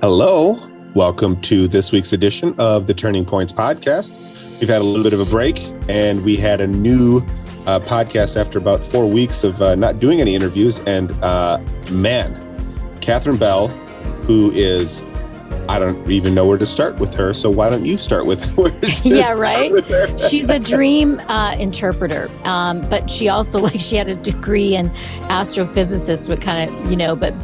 Hello, welcome to this week's edition of the Turning Points podcast. We've had a little bit of a break, and we had a new podcast after about 4 weeks of not doing any interviews. And Katherine Bell, who is, I don't even know where to start with her. So why don't you start with Yeah, right. She's a dream interpreter, but she also she had a degree in astrophysicist,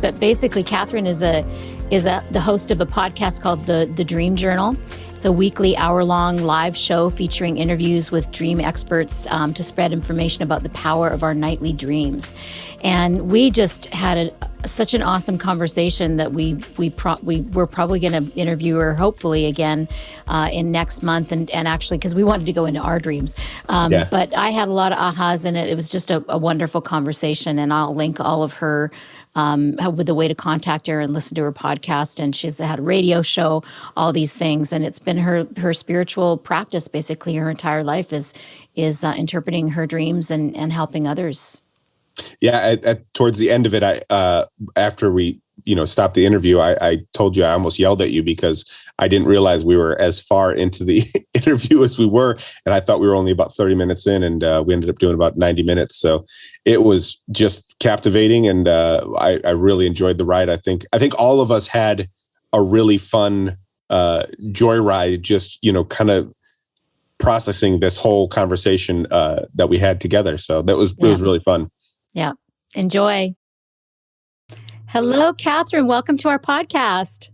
but basically Katherine is the host of a podcast called the Dream Journal. It's a weekly hour-long live show featuring interviews with dream experts to spread information about the power of our nightly dreams. And we just had such an awesome conversation that we're probably going to interview her hopefully again in next month, and actually because we wanted to go into our dreams. But I had a lot of ahas in it. It was just a wonderful conversation, and I'll link all of her with the way to contact her and listen to her podcast. And she's had a radio show, all these things. And it's been her spiritual practice, basically her entire life is interpreting her dreams and helping others. Yeah. Towards the end of it, after we, stopped the interview, I told you I almost yelled at you because I didn't realize we were as far into the interview as we were. And I thought we were only about 30 minutes in, and we ended up doing about 90 minutes. So it was just captivating. And I really enjoyed the ride. I think all of us had a really fun joyride, just, kind of processing this whole conversation that we had together. So it was really fun. Yeah. Enjoy. Hello, Katherine. Welcome to our podcast.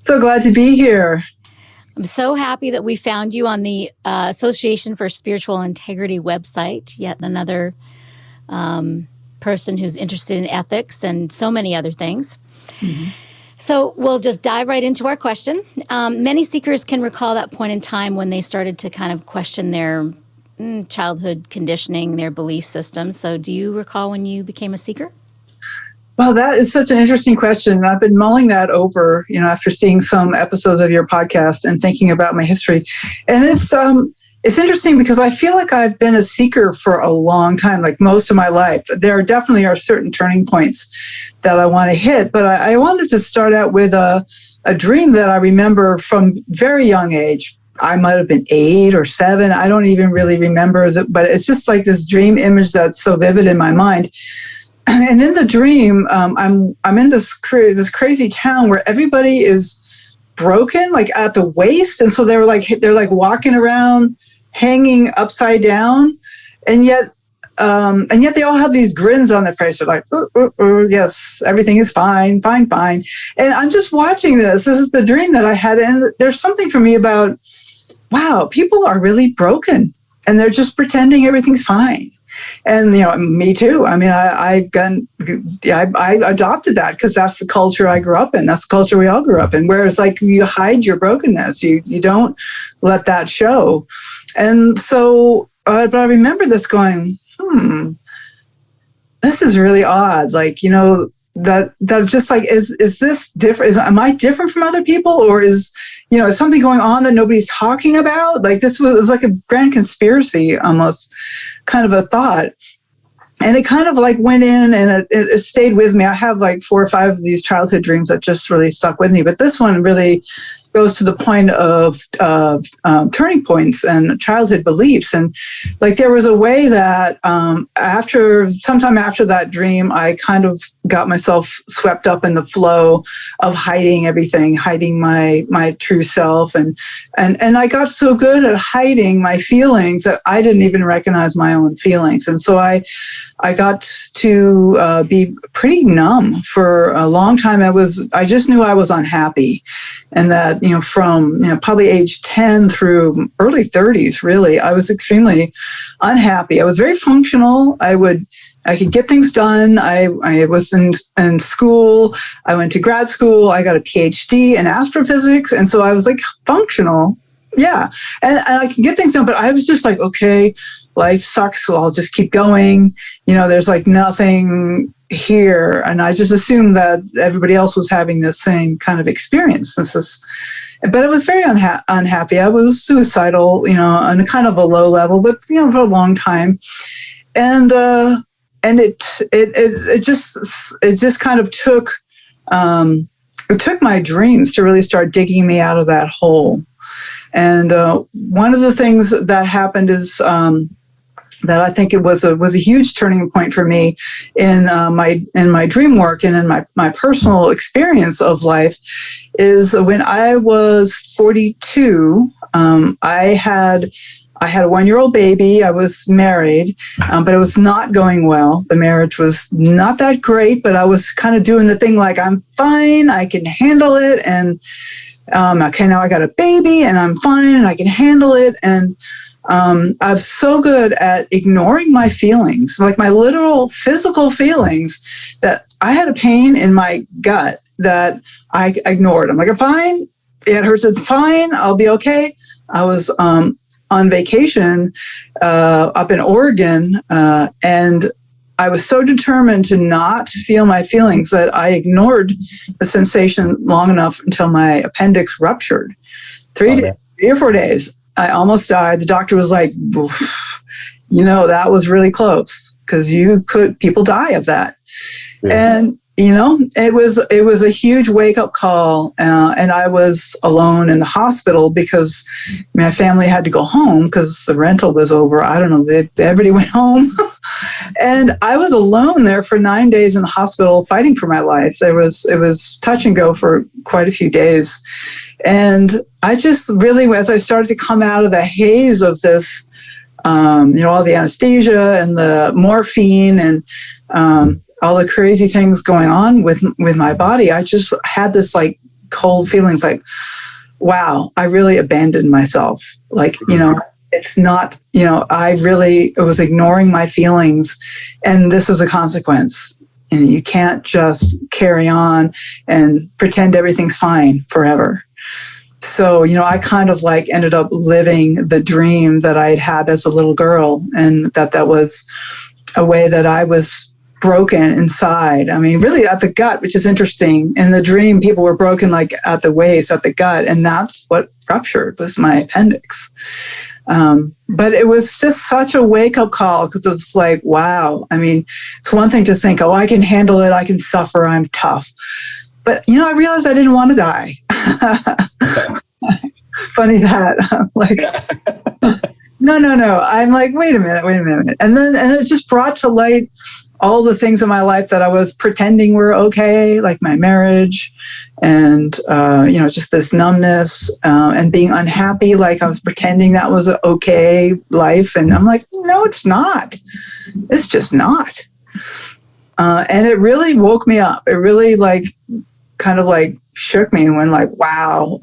So glad to be here. I'm so happy that we found you on the Association for Spiritual Integrity website. Yet another person who's interested in ethics and so many other things. Mm-hmm. So we'll just dive right into our question. Many seekers can recall that point in time when they started to kind of question their childhood conditioning, their belief systems. So do you recall when you became a seeker? Well, that is such an interesting question. I've been mulling that over, after seeing some episodes of your podcast and thinking about my history. And it's interesting because I feel like I've been a seeker for a long time, like most of my life. There definitely are certain turning points that I want to hit, but I wanted to start out with a dream that I remember from very young age. I might have been 8 or 7. I don't even really remember but it's just like this dream image that's so vivid in my mind. And in the dream, I'm in this crazy town where everybody is broken, like at the waist, and so they're like walking around, hanging upside down, and yet they all have these grins on their face. They're like, yes, everything is fine. And I'm just watching this. This is the dream that I had, and there's something for me about, wow, people are really broken, and they're just pretending everything's fine. And, me too. I mean, I adopted that because that's the culture I grew up in. That's the culture we all grew up in. Whereas you hide your brokenness. You don't let that show. And so, but I remember this going, this is really odd. That's just is this different? Am I different from other people? Or is something going on that nobody's talking about? It was like a grand conspiracy, almost kind of a thought. And it kind of went in, and it stayed with me. I have 4 or 5 of these childhood dreams that just really stuck with me. But this one really goes to the point of turning points and childhood beliefs. And there was a way that sometime after that dream, I kind of got myself swept up in the flow of hiding everything, hiding my true self. And I got so good at hiding my feelings that I didn't even recognize my own feelings. And so I got to be pretty numb for a long time. I just knew I was unhappy, and that, from probably age 10 through early 30s, really, I was extremely unhappy. I was very functional. I could get things done. I was in school. I went to grad school. I got a PhD in astrophysics, and so I was functional. Yeah, and I can get things done, but I was just okay, life sucks, so I'll just keep going. There's nothing here, and I just assumed that everybody else was having the same kind of experience. But I was very unhappy. I was suicidal, on a kind of a low level, but for a long time, and it just kind of took. it took my dreams to really start digging me out of that hole. And one of the things that happened is that I think it was a huge turning point for me in my dream work and in my personal experience of life is when I was 42. I had a 1-year-old baby. I was married, but it was not going well. The marriage was not that great, but I was kind of doing the thing like, I'm fine, I can handle it. And okay, now I got a baby and I'm fine and I can handle it. And I'm so good at ignoring my feelings, like my literal physical feelings, that I had a pain in my gut that I ignored. I'm like, I'm fine. It hurts. It's fine. I'll be okay. I was on vacation up in Oregon, and I was so determined to not feel my feelings that I ignored the sensation long enough until my appendix ruptured. 3 or 4 days. I almost died. The doctor was like, that was really close because people die of that. Yeah. And, it was a huge wake up call. And I was alone in the hospital because my family had to go home because the rental was over. I don't know. Everybody went home. And I was alone there for 9 days in the hospital fighting for my life. It was touch and go for quite a few days. And I just really, as I started to come out of the haze of this, all the anesthesia and the morphine and all the crazy things going on with my body, I just had this like cold feelings like, wow, I really abandoned myself. Like, it's not, it was ignoring my feelings, and this is a consequence. And you can't just carry on and pretend everything's fine forever. So, I kind of like ended up living the dream that I'd had as a little girl, and that was a way that I was broken inside. I mean, really at the gut, which is interesting. In the dream, people were broken like at the waist, at the gut, and that's what ruptured was my appendix. But it was just such a wake-up call because it's like, wow. I mean, it's one thing to think, oh, I can handle it, I can suffer, I'm tough. But, I realized I didn't want to die. Funny that. I'm like, no. I'm like, wait a minute. And it just brought to light all the things in my life that I was pretending were okay, like my marriage and, just this numbness and being unhappy. Like I was pretending that was an okay life. And I'm like, no, it's not. It's just not. And it really woke me up. It really kind of shook me and went like, wow,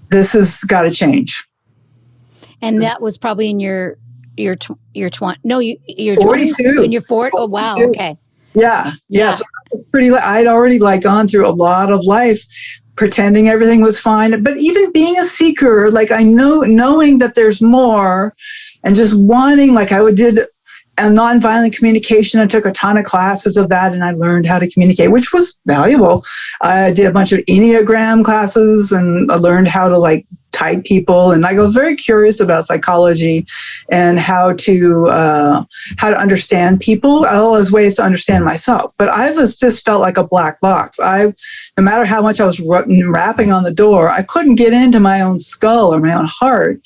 this has got to change. And that was probably in your 20. No, you're 42. In your 40. Oh, wow. Okay. Yeah. So it was pretty. I'd already gone through a lot of life, pretending everything was fine. But even being a seeker, I knowing that there's more, and just wanting, I did a nonviolent communication. I took a ton of classes of that, and I learned how to communicate, which was valuable. I did a bunch of Enneagram classes, and I learned how to type people. And I was very curious about psychology and how to understand people, all as ways to understand myself. But I just felt like a black box. No matter how much I was rapping on the door, I couldn't get into my own skull or my own heart.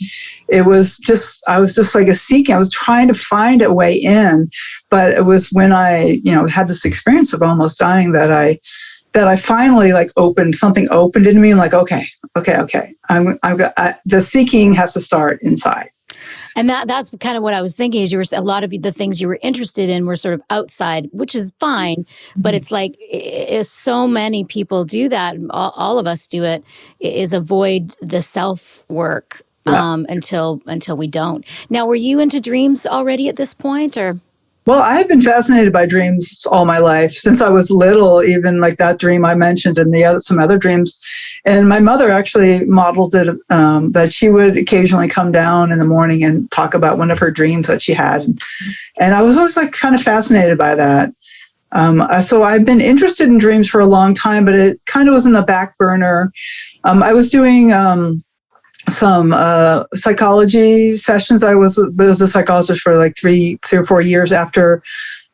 I was just like a seeking. I was trying to find a way in, but it was when I, had this experience of almost dying that I finally something opened in me. I'm like, okay. The seeking has to start inside. And that's kind of what I was thinking is a lot of the things you were interested in were sort of outside, which is fine. But it's so many people do that. All of us do it, is avoid the self work until we don't. Now, were you into dreams already at this point, or? Well, I've been fascinated by dreams all my life since I was little, even that dream I mentioned and some other dreams. And my mother actually modeled it, that she would occasionally come down in the morning and talk about one of her dreams that she had. And I was always kind of fascinated by that. So I've been interested in dreams for a long time, but it kind of was in the back burner. I was doing some psychology sessions. I was a psychologist for 3 or 4 years after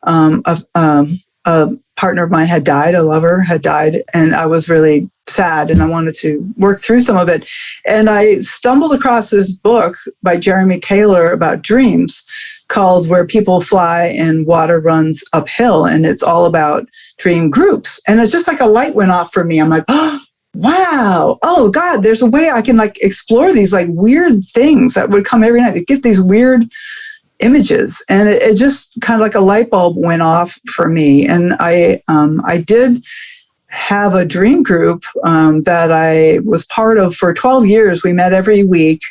a partner of mine had died, a lover had died, and I was really sad and I wanted to work through some of it. And I stumbled across this book by Jeremy Taylor about dreams called Where People Fly and Water Runs Uphill. And it's all about dream groups. And it's just like a light went off for me. I'm like, oh, wow. Oh God, there's a way I can like explore these like weird things that would come every night. They get these weird images. And it just kind of like a light bulb went off for me. And I did have a dream group that I was part of for 12 years. We met every week.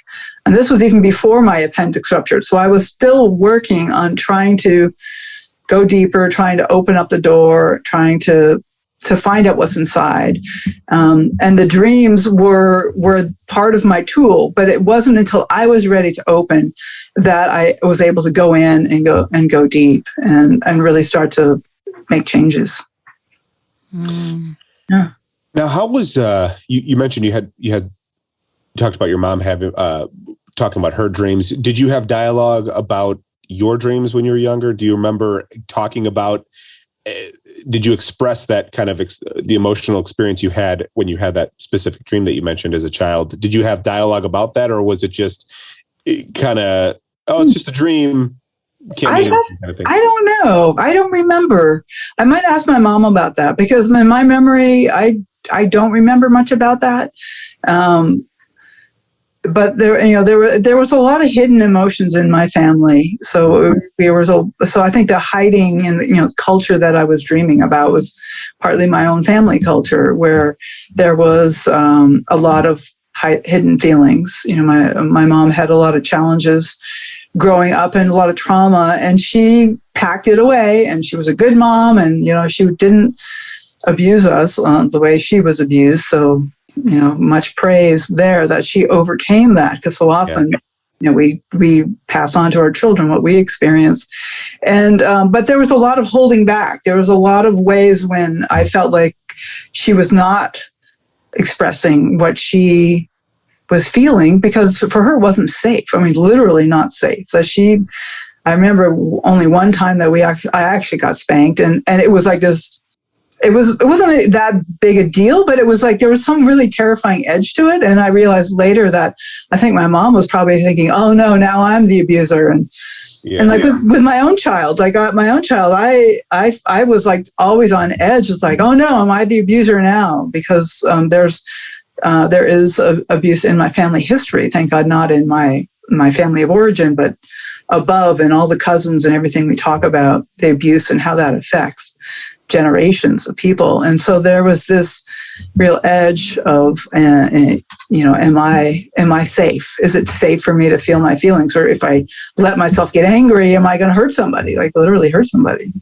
And this was even before my appendix ruptured. So I was still working on trying to go deeper, trying to open up the door, trying to find out what's inside. And the dreams were part of my tool, but it wasn't until I was ready to open that I was able to go in and go deep and really start to make changes. Yeah. Now, how was you mentioned you had talked about your mom having talking about her dreams. Did you have dialogue about your dreams when you were younger? Do you remember talking about? Did you express that kind of the emotional experience you had when you had that specific dream that you mentioned as a child? Did you have dialogue about that, or was it just kind of, oh, it's just a dream? I don't know. I don't remember. I might ask my mom about that because in my memory, I don't remember much about that. But there was a lot of hidden emotions in my family. So I think the hiding and culture that I was dreaming about was partly my own family culture, where there was a lot of hidden feelings. My mom had a lot of challenges growing up and a lot of trauma, and she packed it away. And she was a good mom, and she didn't abuse us the way she was abused. So. Much praise there that she overcame that, because so often, we pass on to our children what we experience. And, but there was a lot of holding back. There was a lot of ways when I felt like she was not expressing what she was feeling, because for her it wasn't safe. I mean, literally not safe. I remember only one time that I actually got spanked, and it was like this. It wasn't that big a deal, but it was like there was some really terrifying edge to it. And I realized later that I think my mom was probably thinking, "Oh no, now I'm the abuser." And with my own child, I was like always on edge. It's like, "Oh no, am I the abuser now?" Because there is abuse in my family history. Thank God, not in my family of origin, but above, and all the cousins and everything we talk about the abuse and how that affects generations of people. And so there was this real edge of, am I safe? Is it safe for me to feel my feelings? Or if I let myself get angry, am I going to hurt somebody? Like literally hurt somebody?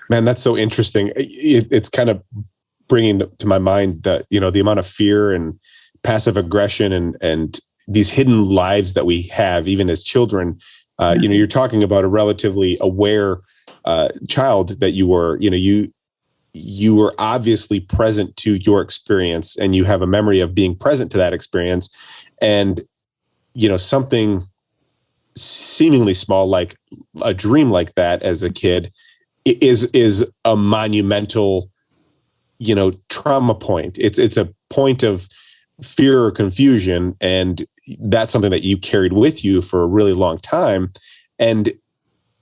Man, that's so interesting. It's kind of bringing to my mind that, the amount of fear and passive aggression and these hidden lives that we have, even as children. You're talking about a relatively aware child that you were, you were obviously present to your experience, and you have a memory of being present to that experience. And, something seemingly small, like a dream like that as a kid is a monumental, trauma point. It's a point of fear or confusion. And that's something that you carried with you for a really long time. And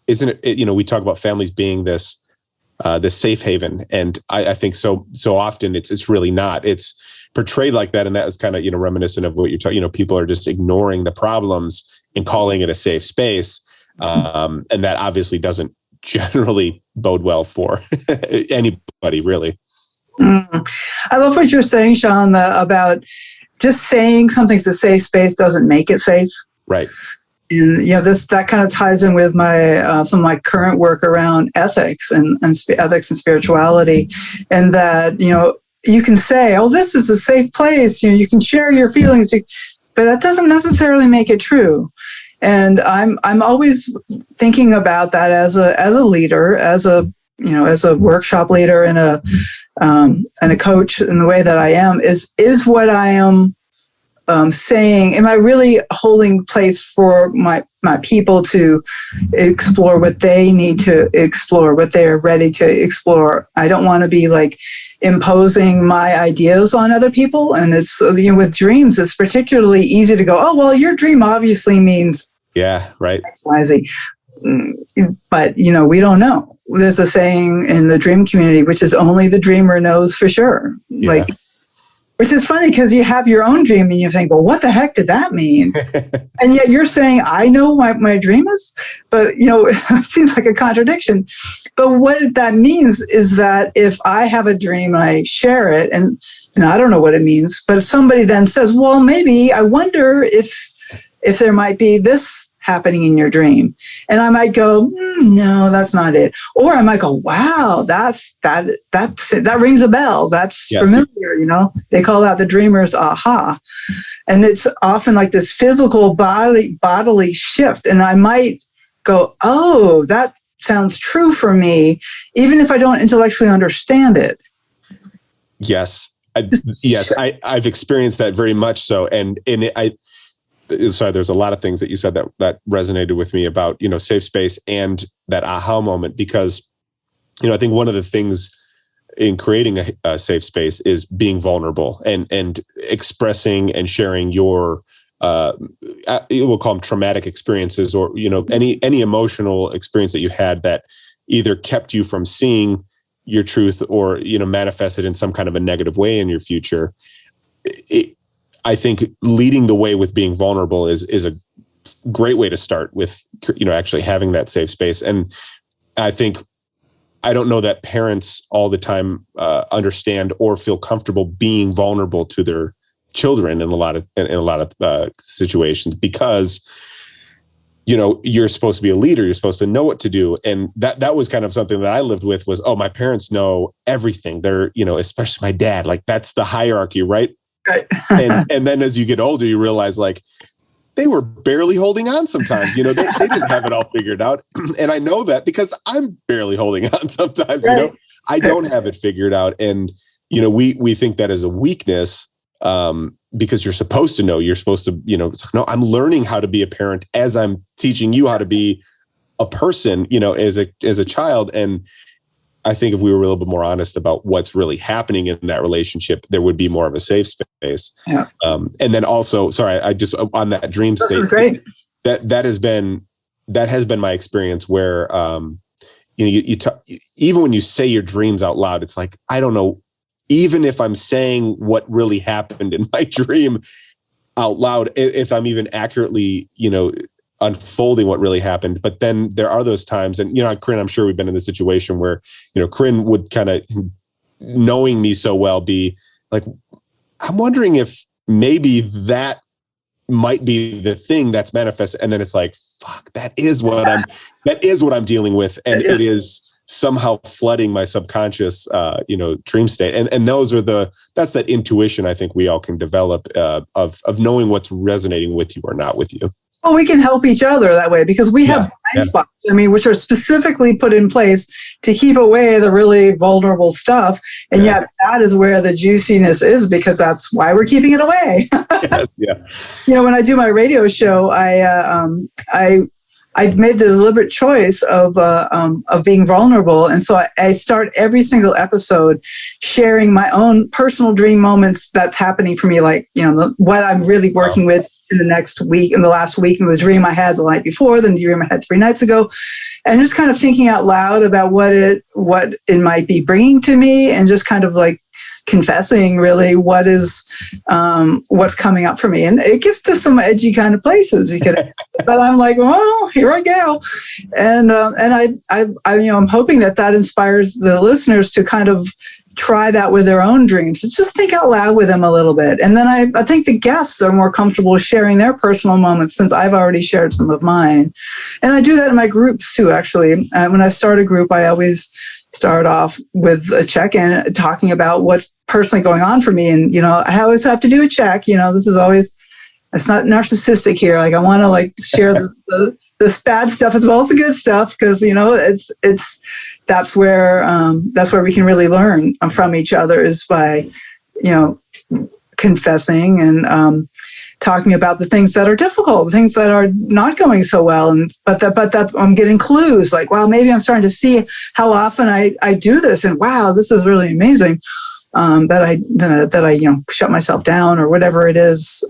isn't it, we talk about families being this safe haven. And I think so often it's really not. It's portrayed like that. And that is kind of, reminiscent of what you're talking, people are just ignoring the problems and calling it a safe space. And that obviously doesn't generally bode well for anybody, really. I love what you're saying, Sean, about just saying something's a safe space doesn't make it safe. Right. And that kind of ties in with my some of my current work around ethics and ethics and spirituality, and that you can say, "Oh, this is a safe place." You can share your feelings, but that doesn't necessarily make it true. And I'm always thinking about that as a leader, as a workshop leader and a coach in the way that I am is what I am saying, am I really holding place for my people to explore what they need to explore, what they are ready to explore? I don't want to be like imposing my ideas on other people. And it's, with dreams, it's particularly easy to go, oh, well, your dream obviously means right. X, Y, Z. But, we don't know. There's a saying in the dream community, which is only the dreamer knows for sure. Yeah. Which is funny because you have your own dream and you think, well, what the heck did that mean? And yet you're saying, I know what my dream is, but, it seems like a contradiction. But what that means is that if I have a dream and I share it, and I don't know what it means, but if somebody then says, well, maybe I wonder if there might be this happening in your dream. And I might go, no, that's not it. Or I might go, wow, that rings a bell. That's familiar, They call that the dreamer's aha. And it's often like this physical bodily shift. And I might go, oh, that sounds true for me, even if I don't intellectually understand it. Yes. I've experienced that very much so. Sorry, there's a lot of things that you said that resonated with me about, safe space and that aha moment, because, I think one of the things in creating a safe space is being vulnerable and expressing and sharing your, we'll call them traumatic experiences, or, any emotional experience that you had that either kept you from seeing your truth or, manifested in some kind of a negative way in your future. I think leading the way with being vulnerable is a great way to start with, actually having that safe space. And I think, I don't know that parents all the time understand or feel comfortable being vulnerable to their children in a lot of situations, because, you're supposed to be a leader, you're supposed to know what to do. And that was kind of something that I lived with was, oh, my parents know everything. They're, especially my dad, like that's the hierarchy, right? Right. and then as you get older, you realize like they were barely holding on sometimes, they didn't have it all figured out. And I know that because I'm barely holding on sometimes, right. I don't have it figured out. And, we think that as a weakness, because you're supposed to know, no, I'm learning how to be a parent as I'm teaching you how to be a person, as a child. And I think if we were a little bit more honest about what's really happening in that relationship, there would be more of a safe space. Yeah. And then also, sorry, I just on that dream state. This is great. That has been my experience where, even when you say your dreams out loud, it's like, I don't know, even if I'm saying what really happened in my dream out loud, if I'm even accurately, unfolding what really happened. But then there are those times, and Corinne, I'm sure we've been in the situation where Corinne would kind of, knowing me so well, be like, I'm wondering if maybe that might be the thing that's manifested, and then it's like, fuck, that is what I'm dealing with, and it is somehow flooding my subconscious dream state. And that's that intuition I think we all can develop of knowing what's resonating with you or not with you. Well, we can help each other that way because we have blind spots, which are specifically put in place to keep away the really vulnerable stuff. And yet that is where the juiciness is, because that's why we're keeping it away. When I do my radio show, I made the deliberate choice of being vulnerable. And so I start every single episode sharing my own personal dream moments that's happening for me, like, what I'm really working with in the next week, in the last week, and the dream I had the night before, the dream I had 3 nights ago, and just kind of thinking out loud about what it might be bringing to me, and just kind of like confessing really what's coming up for me. And it gets to some edgy kind of places, but I'm like, well, here I go. And I'm hoping that inspires the listeners to kind of try that with their own dreams. Just think out loud with them a little bit. And then I think the guests are more comfortable sharing their personal moments, since I've already shared some of mine. And I do that in my groups too, actually. When I start a group, I always start off with a check-in, talking about what's personally going on for me. And, I always have to do a check. This is always, it's not narcissistic here. Like, I want to share the bad stuff as well as the good stuff, because, that's where we can really learn from each other, is by, confessing and talking about the things that are difficult, things that are not going so well, but that I'm getting clues like, wow, maybe I'm starting to see how often I do this, and wow, this is really amazing. That I shut myself down or whatever it is.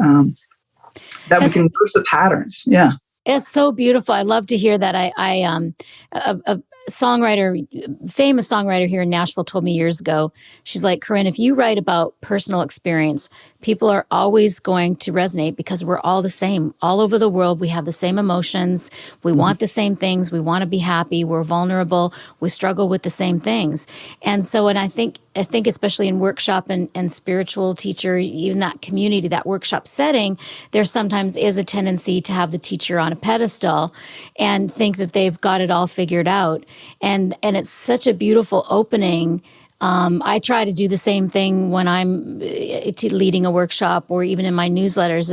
That we can reverse the patterns. Yeah. It's so beautiful. I love to hear that. A songwriter, famous songwriter here in Nashville told me years ago, she's like, Corinne, if you write about personal experience, people are always going to resonate because we're all the same. All over the world, we have the same emotions. We want the same things. We want to be happy. We're vulnerable. We struggle with the same things. And so, and I think especially in workshop and spiritual teacher, even that community, that workshop setting, there sometimes is a tendency to have the teacher on a pedestal and think that they've got it all figured out. And it's such a beautiful opening. I try to do the same thing when I'm leading a workshop or even in my newsletters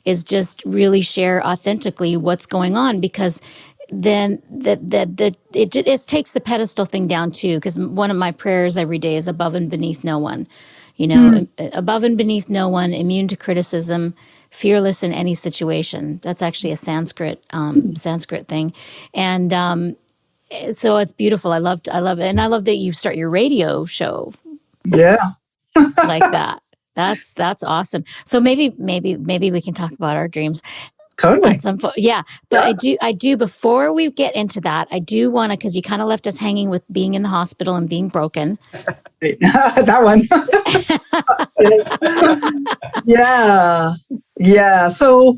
is just really share authentically what's going on, because then it takes the pedestal thing down too. Because one of my prayers every day is above and beneath no one, above and beneath no one, immune to criticism, fearless in any situation. That's actually a Sanskrit thing. And, so it's beautiful. I love it. And I love that you start your radio show. Yeah. Like that. That's awesome. So maybe we can talk about our dreams. Totally. Yeah. But yeah. I do before we get into that, I do want to, because you kind of left us hanging with being in the hospital and being broken. That one. Yeah. Yeah. So,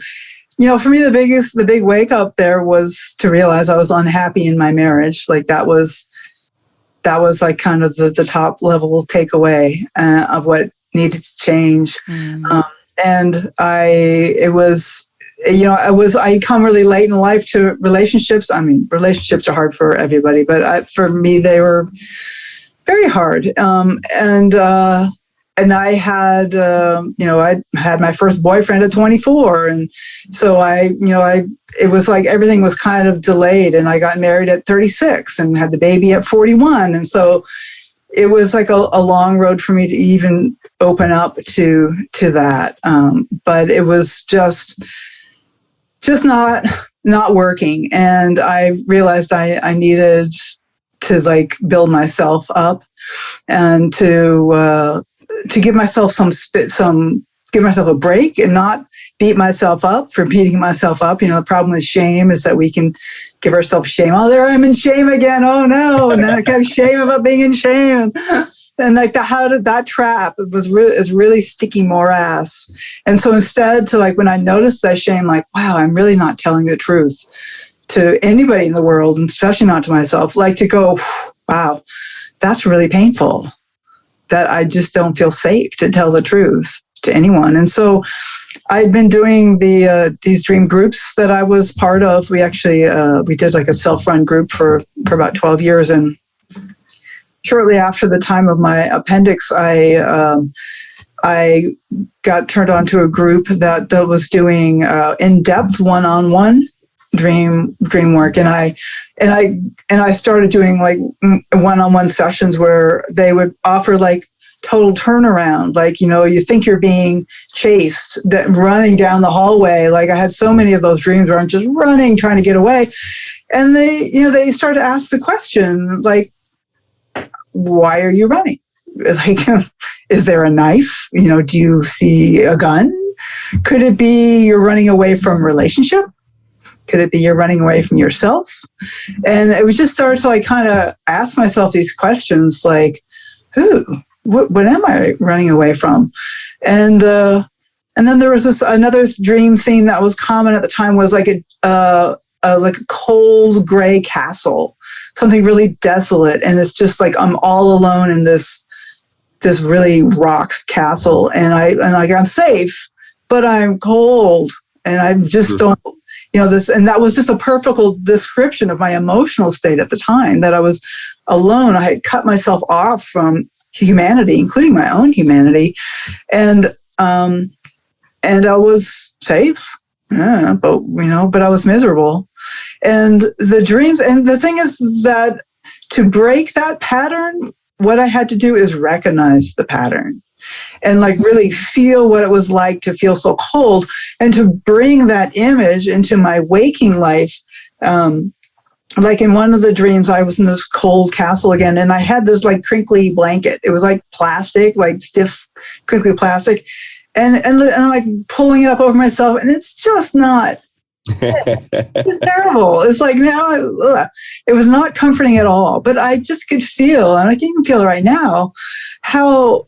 for me, the big wake up there was to realize I was unhappy in my marriage. Like that was like kind of the top level takeaway of what needed to change. And I come really late in life to relationships. I mean, relationships are hard for everybody, but for me, they were very hard. And I had, I had my first boyfriend at 24. And so it was like everything was kind of delayed, and I got married at 36 and had the baby at 41. And so it was like a long road for me to even open up to that. But it was just not working. And I realized I needed to build myself up and to give myself give myself a break and not beat myself up for beating myself up. The problem with shame is that we can give ourselves shame. Oh, there I'm in shame again. Oh no. And then I have shame about being in shame. And that trap is really sticky morass. And so instead when I noticed that shame, wow, I'm really not telling the truth to anybody in the world, and especially not to myself, to go, wow, that's really painful. That I just don't feel safe to tell the truth to anyone. And so I'd been doing these dream groups that I was part of. We actually, we did a self-run group for about 12 years. And shortly after the time of my appendix, I got turned on to a group that was doing in-depth one-on-one dream work. And I started doing one-on-one sessions where they would offer total turnaround. You think you're being chased, running down the hallway. I had so many of those dreams where I'm just running, trying to get away. And they started to ask the question, why are you running? Is there a knife? Do you see a gun? Could it be you're running away from relationship? Could it be you're running away from yourself? And it was just started to kind of ask myself these questions, what am I running away from? And then there was another dream theme that was common at the time was a cold gray castle, something really desolate. And it's just I'm all alone in this really rock castle. And I'm safe, but I'm cold and I just don't, this, and that was just a perfect description of my emotional state at the time, that I was alone. I had cut myself off from humanity, including my own humanity. And I was safe, but I was miserable. And the dreams, and the thing is that to break that pattern, what I had to do is recognize the pattern. and like really feel what it was like to feel so cold, and to bring that image into my waking life. Like in one of the dreams, I was in this cold castle again, and I had this like crinkly blanket. It was like plastic, like stiff, crinkly plastic, and I'm like pulling it up over myself, and it's just not. It's terrible. It's like now, it was not comforting at all. But I just could feel, and I can even feel it right now, how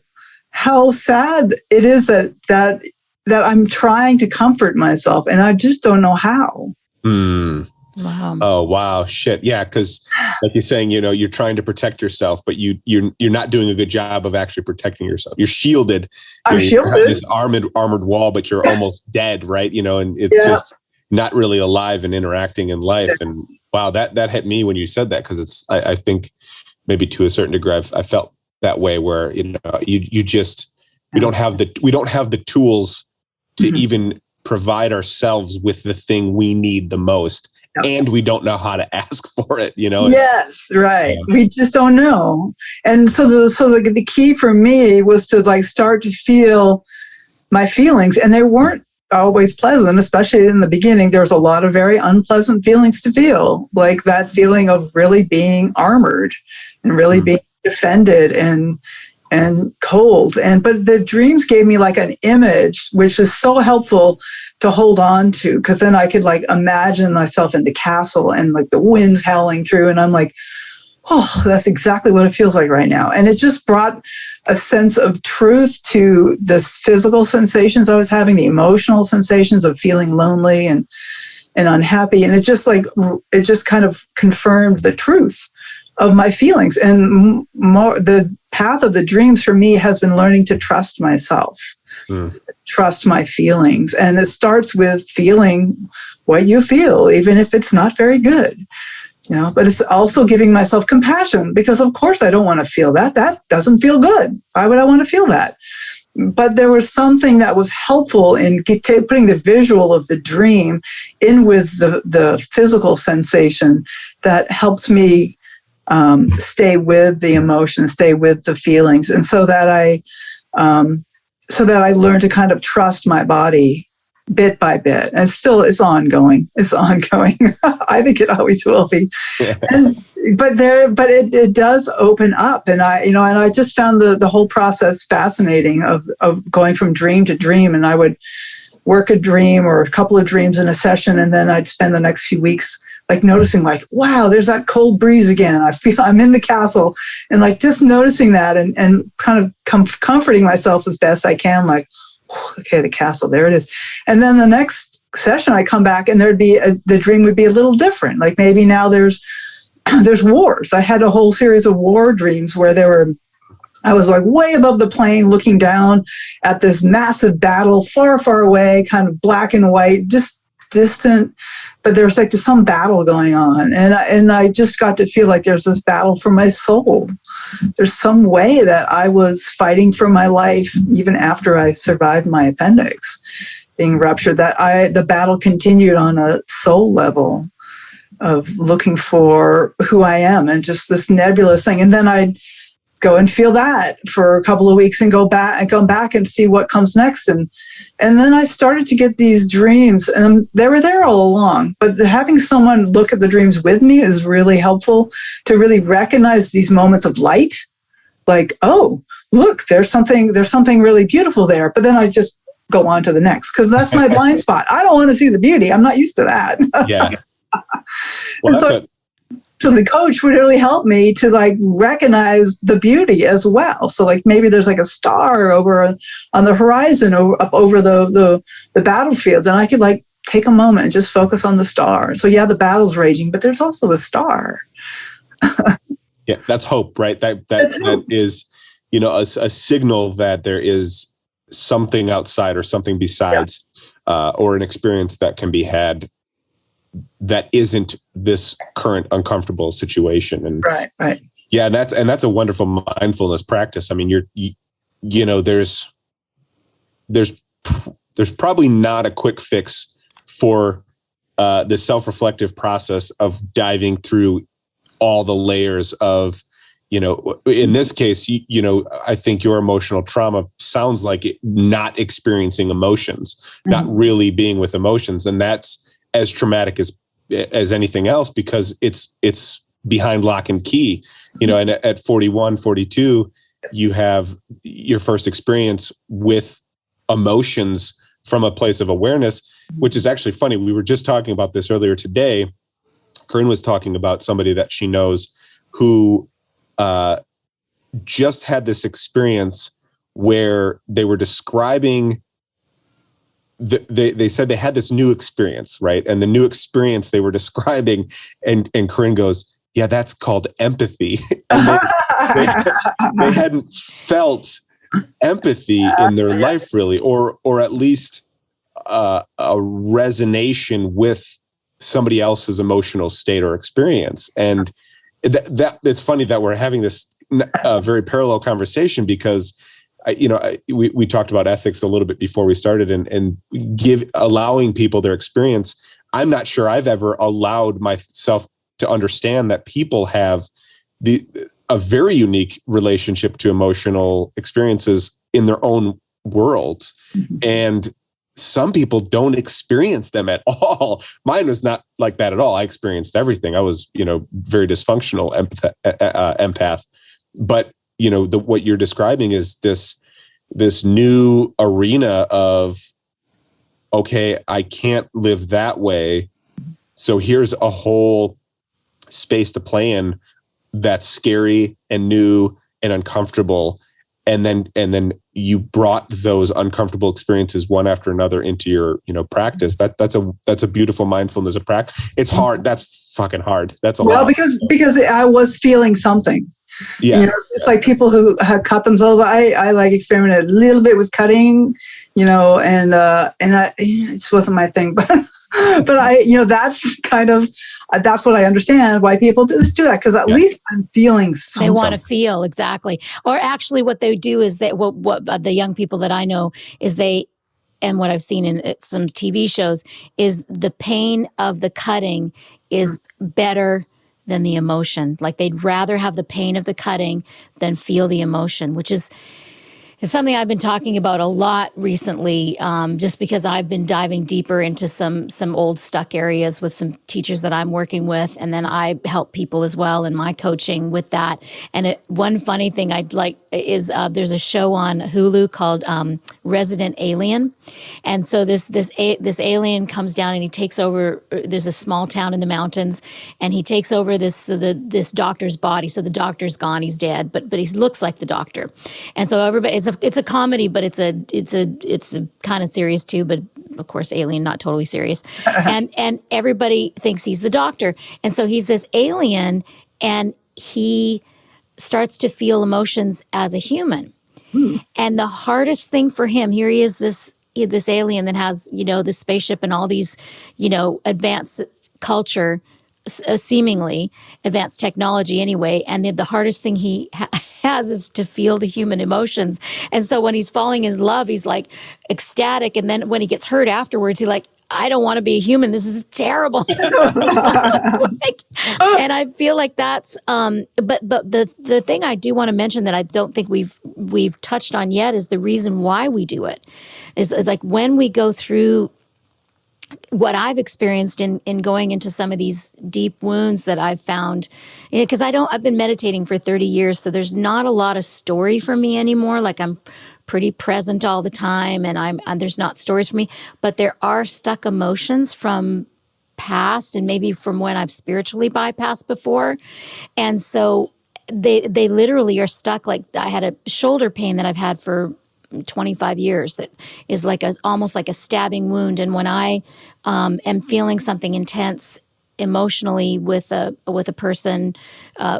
sad it is that I'm trying to comfort myself, and I just don't know how. Wow. Oh, wow. Shit. Yeah. Cause like you're saying, you're trying to protect yourself, but you're not doing a good job of actually protecting yourself. You're shielded. I'm shielded. You have this armored wall, but you're almost dead. Right. And it's just not really alive and interacting in life. And wow, that hit me when you said that. Cause I think maybe to a certain degree, I felt that way where, we don't have the tools to even provide ourselves with the thing we need the most. And we don't know how to ask for it, Yes, right. We just don't know. And so the key for me was to like start to feel my feelings, and they weren't always pleasant, especially in the beginning. There was a lot of very unpleasant feelings to feel, like that feeling of really being armored and really being defended and cold. But the dreams gave me like an image, which is so helpful to hold on to, because then I could like imagine myself in the castle and like the winds howling through, and I'm like, oh, that's exactly what it feels like right now. And it just brought a sense of truth to this physical sensations I was having, the emotional sensations of feeling lonely and unhappy. And it just kind of confirmed the truth of my feelings. And more, the path of the dreams for me has been learning to trust myself, trust my feelings. And it starts with feeling what you feel, even if it's not very good, but it's also giving myself compassion, because of course I don't want to feel that. That doesn't feel good. Why would I want to feel that? But there was something that was helpful in putting the visual of the dream in with the physical sensation that helps me stay with the emotions, stay with the feelings, and so that I learned to kind of trust my body bit by bit. And still, it's ongoing. It's ongoing. I think it always will be. But it does open up, and I just found the whole process fascinating of going from dream to dream. And I would work a dream or a couple of dreams in a session, and then I'd spend the next few weeks like noticing, like, wow, there's that cold breeze again. I feel I'm in the castle, and like just noticing that and kind of comforting myself as best I can. Like, okay, the castle, there it is. And then the next session I come back and the dream would be a little different. Like maybe now there's wars. I had a whole series of war dreams where I was like way above the plain looking down at this massive battle far, far away, kind of black and white, just distant, but there's like some battle going on, and I just got to feel like there's this battle for my soul. There's some way that I was fighting for my life even after I survived my appendix being ruptured, that the battle continued on a soul level of looking for who I am, and just this nebulous thing. And then I'd go and feel that for a couple of weeks and go back and see what comes next. And then I started to get these dreams, and they were there all along, but having someone look at the dreams with me is really helpful to really recognize these moments of light. Like, oh, look, there's something really beautiful there. But then I just go on to the next, because that's my blind spot. I don't want to see the beauty. I'm not used to that. Yeah. Well, so the coach would really help me to like recognize the beauty as well. So like maybe there's like a star over on the horizon up over the battlefields, and I could like take a moment and just focus on the star. So yeah, the battle's raging, but there's also a star. Yeah, that's hope, right? That is, a signal that there is something outside or something besides, or an experience that can be had that isn't this current uncomfortable situation. And right. Yeah, that's a wonderful mindfulness practice. I mean, there's probably not a quick fix for the self-reflective process of diving through all the layers of in this case, I think your emotional trauma sounds like not experiencing emotions, not really being with emotions. And that's as traumatic as anything else, because it's behind lock and key, and at 41, 42, you have your first experience with emotions from a place of awareness, which is actually funny. We were just talking about this earlier today. Corinne was talking about somebody that she knows who just had this experience where they were describing they said they had this new experience, right? And the new experience they were describing, and Corinne goes, yeah, that's called empathy. And they hadn't felt empathy in their life really, or at least a resonation with somebody else's emotional state or experience. And that it's funny that we're having this very parallel conversation, because we talked about ethics a little bit before we started, and allowing people their experience. I'm not sure I've ever allowed myself to understand that people have a very unique relationship to emotional experiences in their own worlds. And some people don't experience them at all. Mine was not like that at all. I experienced everything. I was, very dysfunctional empath. But, what you're describing is this new arena of, okay, I can't live that way. So here's a whole space to play in that's scary and new and uncomfortable. And then you brought those uncomfortable experiences one after another into your, practice. That's a beautiful mindfulness of practice. It's hard. That's fucking hard. That's a lot. Well, because I was feeling something. Yeah. It's like people who have cut themselves. I like experimented a little bit with cutting, and it just wasn't my thing, but that's kind of, that's what I understand why people do that. Cause at least I'm feeling something. They want to feel, exactly. Or actually what they do is what the young people that I know is and what I've seen in some TV shows is the pain of the cutting is better than the emotion. Like they'd rather have the pain of the cutting than feel the emotion, which is something I've been talking about a lot recently, just because I've been diving deeper into some old stuck areas with some teachers that I'm working with, and then I help people as well in my coaching with that. And one funny thing I'd like is there's a show on Hulu called Resident Alien, and so this alien comes down and he takes over. There's a small town in the mountains, and he takes over this doctor's body. So the doctor's gone, he's dead, but he looks like the doctor, and so everybody. It's a comedy, but it's a kind of serious too. But of course, alien, not totally serious. And everybody thinks he's the doctor, and so he's this alien, and he starts to feel emotions as a human. And the hardest thing for him, here he is, this alien that has this spaceship and all these advanced culture. Seemingly advanced technology anyway, and the hardest thing he has is to feel the human emotions. And so when he's falling in love, he's like ecstatic, and then when he gets hurt afterwards, he's like, I don't want to be a human. This is terrible. And I feel like that's but the thing I do want to mention that I don't think we've touched on yet is the reason why we do it is like when we go through what I've experienced in going into some of these deep wounds that I've found, because I've been meditating for 30 years, so there's not a lot of story for me anymore. Like I'm pretty present all the time, and there's not stories for me, but there are stuck emotions from past and maybe from when I've spiritually bypassed before. And so they literally are stuck. Like I had a shoulder pain that I've had for 25 years that is like almost like a stabbing wound. And when I am feeling something intense emotionally with a person,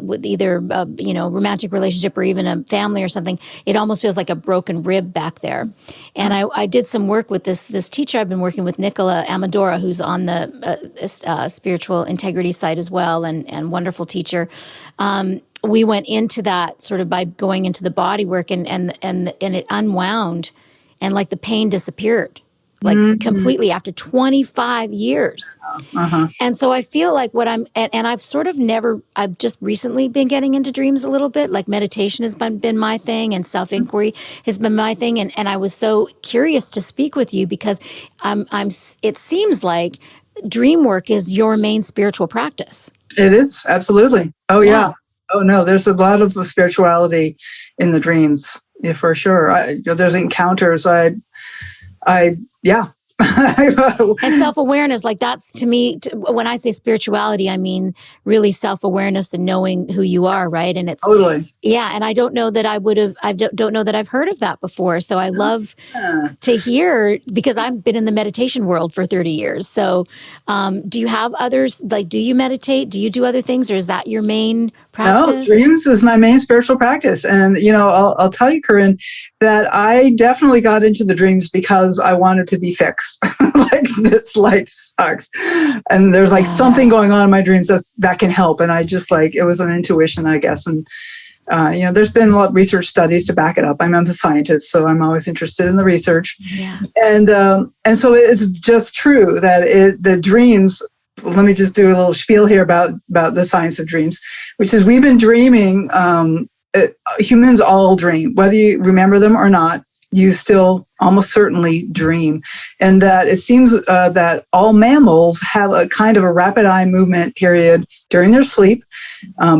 with either romantic relationship or even a family or something, it almost feels like a broken rib back there. And I did some work with this teacher I've been working with, Nicola Amadora, who's on the spiritual integrity side as well, and wonderful teacher. We went into that sort of by going into the body work, and it unwound, and like the pain disappeared. like completely after 25 years. And so I feel like and I've sort of I've just recently been getting into dreams a little bit, like meditation has been my thing and self-inquiry has been my thing. And I was so curious to speak with you because it seems like Dreamwork is your main spiritual practice. It is, absolutely. Oh, yeah. Oh, no, there's a lot of spirituality in the dreams, yeah, for sure. There's encounters. Yeah. And self-awareness, like that's to me, when I say spirituality, I mean really self-awareness and knowing who you are, right? And it's totally. Yeah, and I don't know that I don't know that I've heard of that before. So I love to hear, because I've been in the meditation world for 30 years. So do you have others, like do you meditate? Do you do other things, or is that your main practice? No, dreams is my main spiritual practice. And, I'll tell you, Corinne, that I definitely got into the dreams because I wanted to be fixed. Like, this life sucks. And there's like something going on in my dreams that can help. And I just it was an intuition, I guess. And, there's been a lot of research studies to back it up. I'm a scientist, so I'm always interested in the research. Yeah. And so it's just true that the dreams. Let me just do a little spiel here about the science of dreams, which is we've been dreaming. Humans all dream, whether you remember them or not. You still almost certainly dream, and that it seems that all mammals have a kind of a rapid eye movement period during their sleep.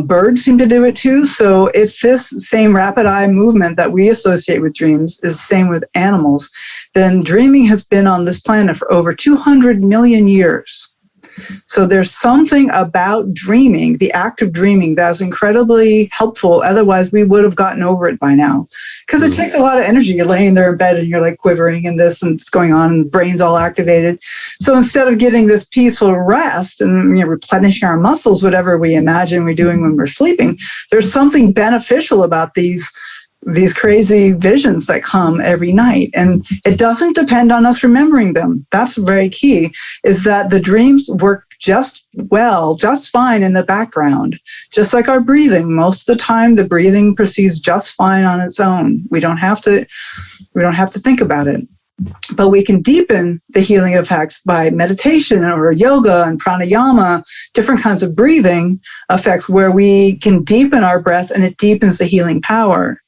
Birds seem to do it too. So if this same rapid eye movement that we associate with dreams is the same with animals, then dreaming has been on this planet for over 200 million years. So there's something about dreaming, the act of dreaming, that's incredibly helpful. Otherwise, we would have gotten over it by now. Because it takes a lot of energy. You're laying there in bed and you're like quivering and this and it's going on and the brain's all activated. So instead of getting this peaceful rest and replenishing our muscles, whatever we imagine we're doing when we're sleeping, there's something beneficial about these crazy visions that come every night. And it doesn't depend on us remembering them. That's very key, is that the dreams work just fine in the background, just like our breathing. Most of the time, the breathing proceeds just fine on its own. We don't have to think about it. But we can deepen the healing effects by meditation or yoga and pranayama, different kinds of breathing effects where we can deepen our breath and it deepens the healing power.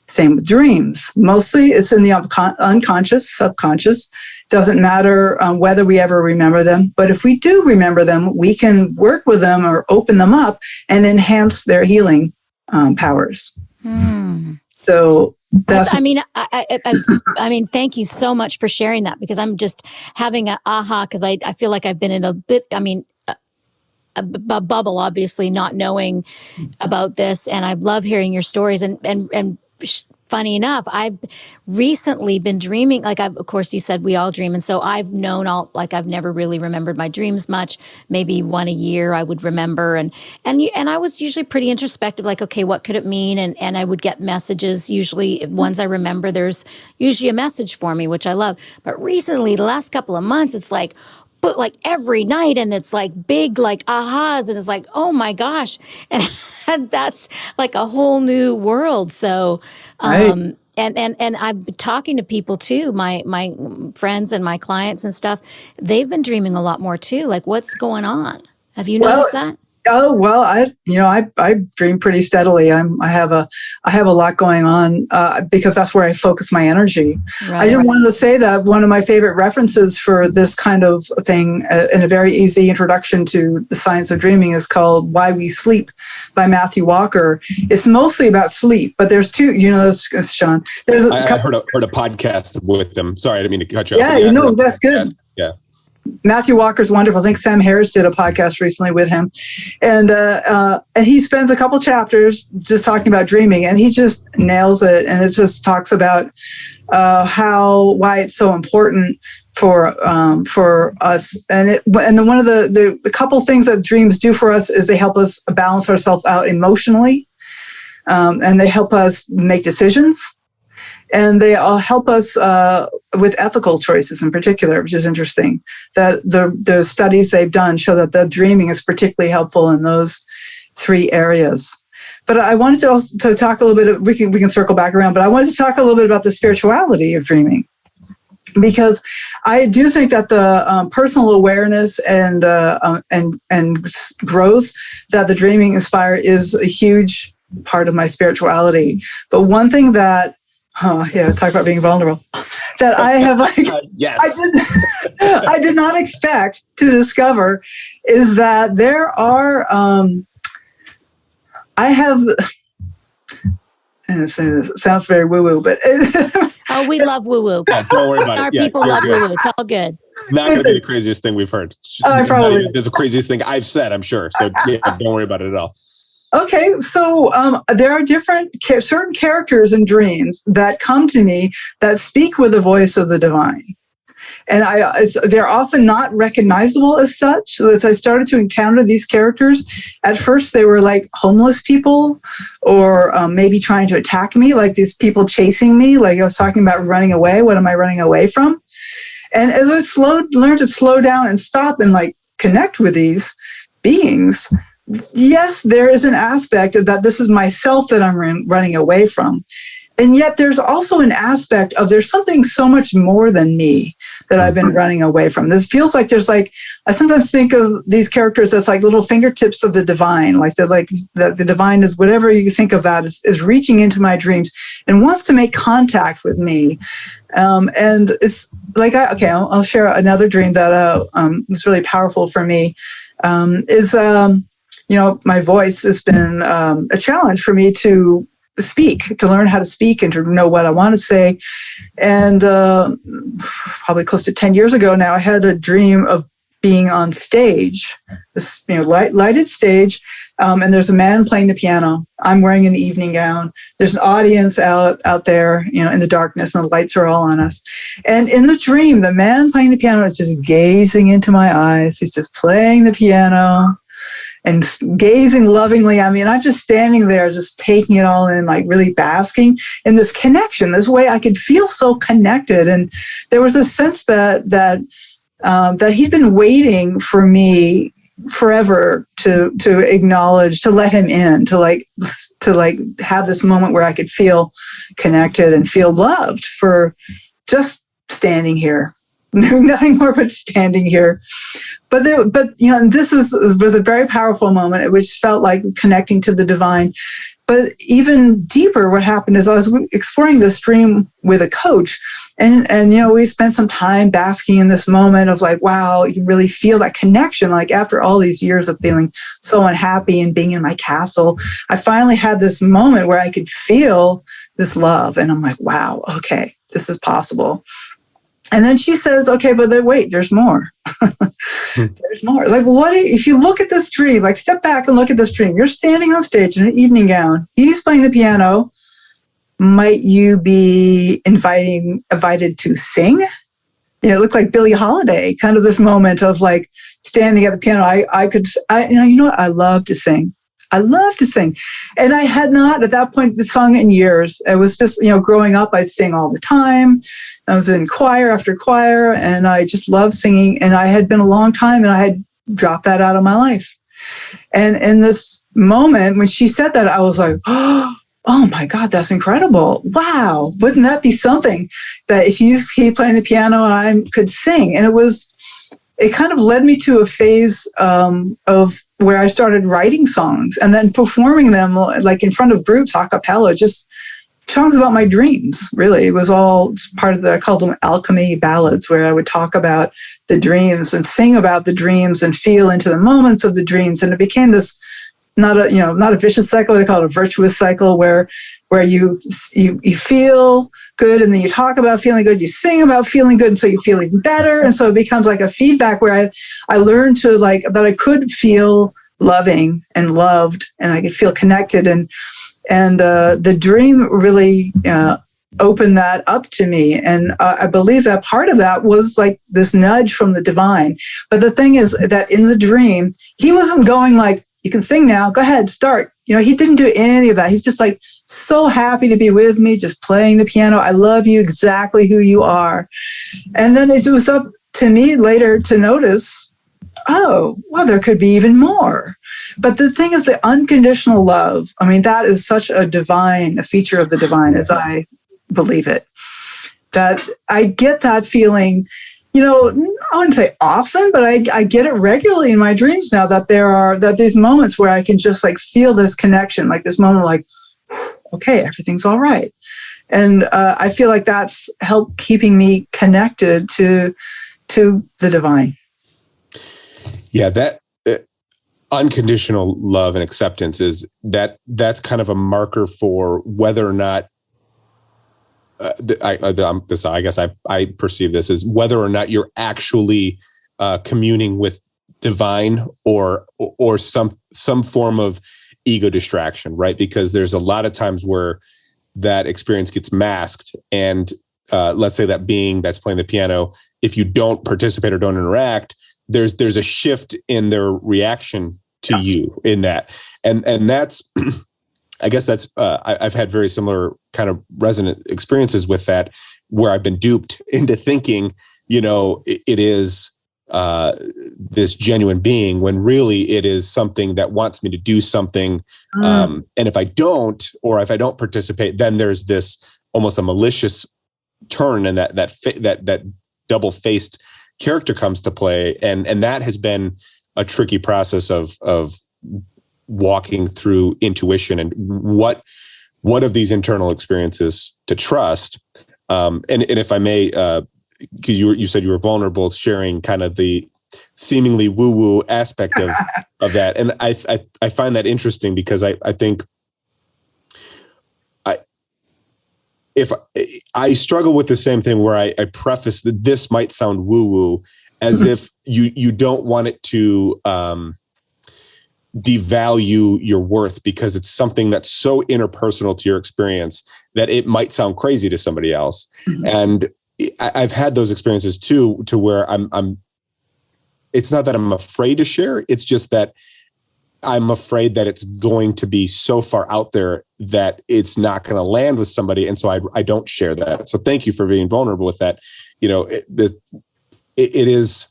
Same with dreams. Mostly it's in the unconscious, subconscious. Doesn't matter whether we ever remember them. But if we do remember them, we can work with them or open them up and enhance their healing powers. So that's... I mean, thank you so much for sharing that, because I'm just having an aha, because I feel like I've been in a bubble, obviously, not knowing about this. And I love hearing your stories. And funny enough, I've recently been dreaming, of course you said we all dream. And so I've known I've never really remembered my dreams much, maybe one a year I would remember. And I was usually pretty introspective, like, okay, what could it mean? And I would get messages, usually ones I remember, there's usually a message for me, which I love. But recently, the last couple of months, it's but every night, and it's big ahas, and it's oh my gosh, and that's a whole new world. So and I'm talking to people too, my friends and my clients and stuff, they've been dreaming a lot more too. What's going on? Have you noticed that? Oh, well, I dream pretty steadily. I have a lot going on because that's where I focus my energy. Right, I just wanted to say that one of my favorite references for this kind of thing in a very easy introduction to the science of dreaming is called Why We Sleep by Matthew Walker. It's mostly about sleep, but there's two, Sean. I heard a podcast with them. Sorry, I didn't mean to cut you off. Yeah, that's good. Yeah. Matthew Walker's wonderful. I think Sam Harris did a podcast recently with him. And he spends a couple chapters just talking about dreaming, and he just nails it. And it just talks about why it's so important for us. And then one of the couple things that dreams do for us is they help us balance ourselves out emotionally, and they help us make decisions. And they all help us with ethical choices in particular, which is interesting. That the studies they've done show that the dreaming is particularly helpful in those three areas. But I wanted to also talk a little bit. We can circle back around. But I wanted to talk a little bit about the spirituality of dreaming. because I do think that the personal awareness and growth that the Dreaming Inspire is a huge part of my spirituality. But one thing that, talk about being vulnerable, that I have yes. I did not expect to discover is that there are, I have, and it sounds very woo-woo, but oh, we love woo-woo. Yeah, don't worry about it. Our people love woo-woo. It's all good. Not going to be the craziest thing we've heard. Probably the craziest thing I've said, I'm sure. So yeah, don't worry about it at all. Okay, so there are certain characters in dreams that come to me that speak with the voice of the divine. And they're often not recognizable as such. So as I started to encounter these characters, at first they were like homeless people, or maybe trying to attack me, like these people chasing me, like I was talking about running away. What am I running away from? And as I learned to slow down and stop and like connect with these beings, yes, there is an aspect of that this is myself that I'm running away from. And yet there's also an aspect of there's something so much more than me that I've been running away from. This feels like I sometimes think of these characters as like little fingertips of the divine, like the divine is whatever you think of that is reaching into my dreams and wants to make contact with me. And it's like, I'll share another dream that was really powerful for me. My voice has been a challenge for me to learn how to speak and to know what I want to say. And probably close to 10 years ago now, I had a dream of being on stage, this lighted stage, and there's a man playing the piano. I'm wearing an evening gown. There's an audience out there, in the darkness, and the lights are all on us. And in the dream, the man playing the piano is just gazing into my eyes. He's just playing the piano and gazing lovingly. I mean, I'm just standing there, just taking it all in, like really basking in this connection, this way I could feel so connected. And there was a sense that he'd been waiting for me forever to acknowledge, to let him in, to have this moment where I could feel connected and feel loved for just standing here. Nothing more but standing here. But this was a very powerful moment, which felt like connecting to the divine. But even deeper, what happened is I was exploring this dream with a coach, and we spent some time basking in this moment of like, wow, you really feel that connection. Like after all these years of feeling so unhappy and being in my castle, I finally had this moment where I could feel this love, and I'm like, wow, okay, this is possible. And then she says, okay, but wait, there's more. There's more. Like, what if you look at this dream, like step back and look at this dream. You're standing on stage in an evening gown. He's playing the piano. Might you be invited to sing? It looked like Billie Holiday, kind of this moment of like standing at the piano. I love to sing. I love to sing. And I had not at that point sung in years. It was just, growing up, I sang all the time. I was in choir after choir, and I just loved singing. And I had been a long time, and I had dropped that out of my life. And in this moment, when she said that, I was like, oh my God, that's incredible. Wow. Wouldn't that be something that if he's playing the piano and I could sing? And it kind of led me to a phase of where I started writing songs and then performing them like in front of groups, a cappella, just songs about my dreams. Really, it was all part of I called them alchemy ballads, where I would talk about the dreams and sing about the dreams and feel into the moments of the dreams. And it became this, not a vicious cycle. They call it a virtuous cycle, where you feel good, and then you talk about feeling good, you sing about feeling good, and so you feel even better. And so it becomes like a feedback where I learned to that I could feel loving and loved, and I could feel connected. And the dream really opened that up to me. And I believe that part of that was like this nudge from the divine. But the thing is that in the dream, he wasn't going like, you can sing now, go ahead, start. He didn't do any of that. He's just like so happy to be with me, just playing the piano. I love you exactly who you are. And then it was up to me later to notice, oh, well, there could be even more. But the thing is, the unconditional love, I mean, that is such a feature of the divine as I believe it. that I get that feeling, I wouldn't say often, but I get it regularly in my dreams now, that that these moments where I can just like feel this connection, like this moment, like, okay, everything's all right. And I feel like that's helped keeping me connected to the divine. Yeah, that unconditional love and acceptance that's kind of a marker for whether or not I guess I perceive this as whether or not you're actually communing with divine or some form of ego distraction, right? Because there's a lot of times where that experience gets masked, and let's say that being that's playing the piano, if you don't participate or don't interact, there's a shift in their reaction to you in that, and that's I guess that's I've had very similar kind of resonant experiences with that, where I've been duped into thinking, it is this genuine being, when really it is something that wants me to do something. And if I don't, or if I don't participate, then there's this almost a malicious turn, and that double-faced character comes to play. And that has been a tricky process of walking through intuition and what of these internal experiences to trust. And if I may, because you said you were vulnerable, sharing kind of the seemingly woo-woo aspect of that. And I find that interesting, because I think if I struggle with the same thing, where I preface that this might sound woo-woo, as if you don't want it to devalue your worth, because it's something that's so interpersonal to your experience that it might sound crazy to somebody else. Mm-hmm. And I've had those experiences too, to where I'm it's not that I'm afraid to share. It's just that I'm afraid that it's going to be so far out there that it's not going to land with somebody. And so I don't share that. So thank you for being vulnerable with that. It is,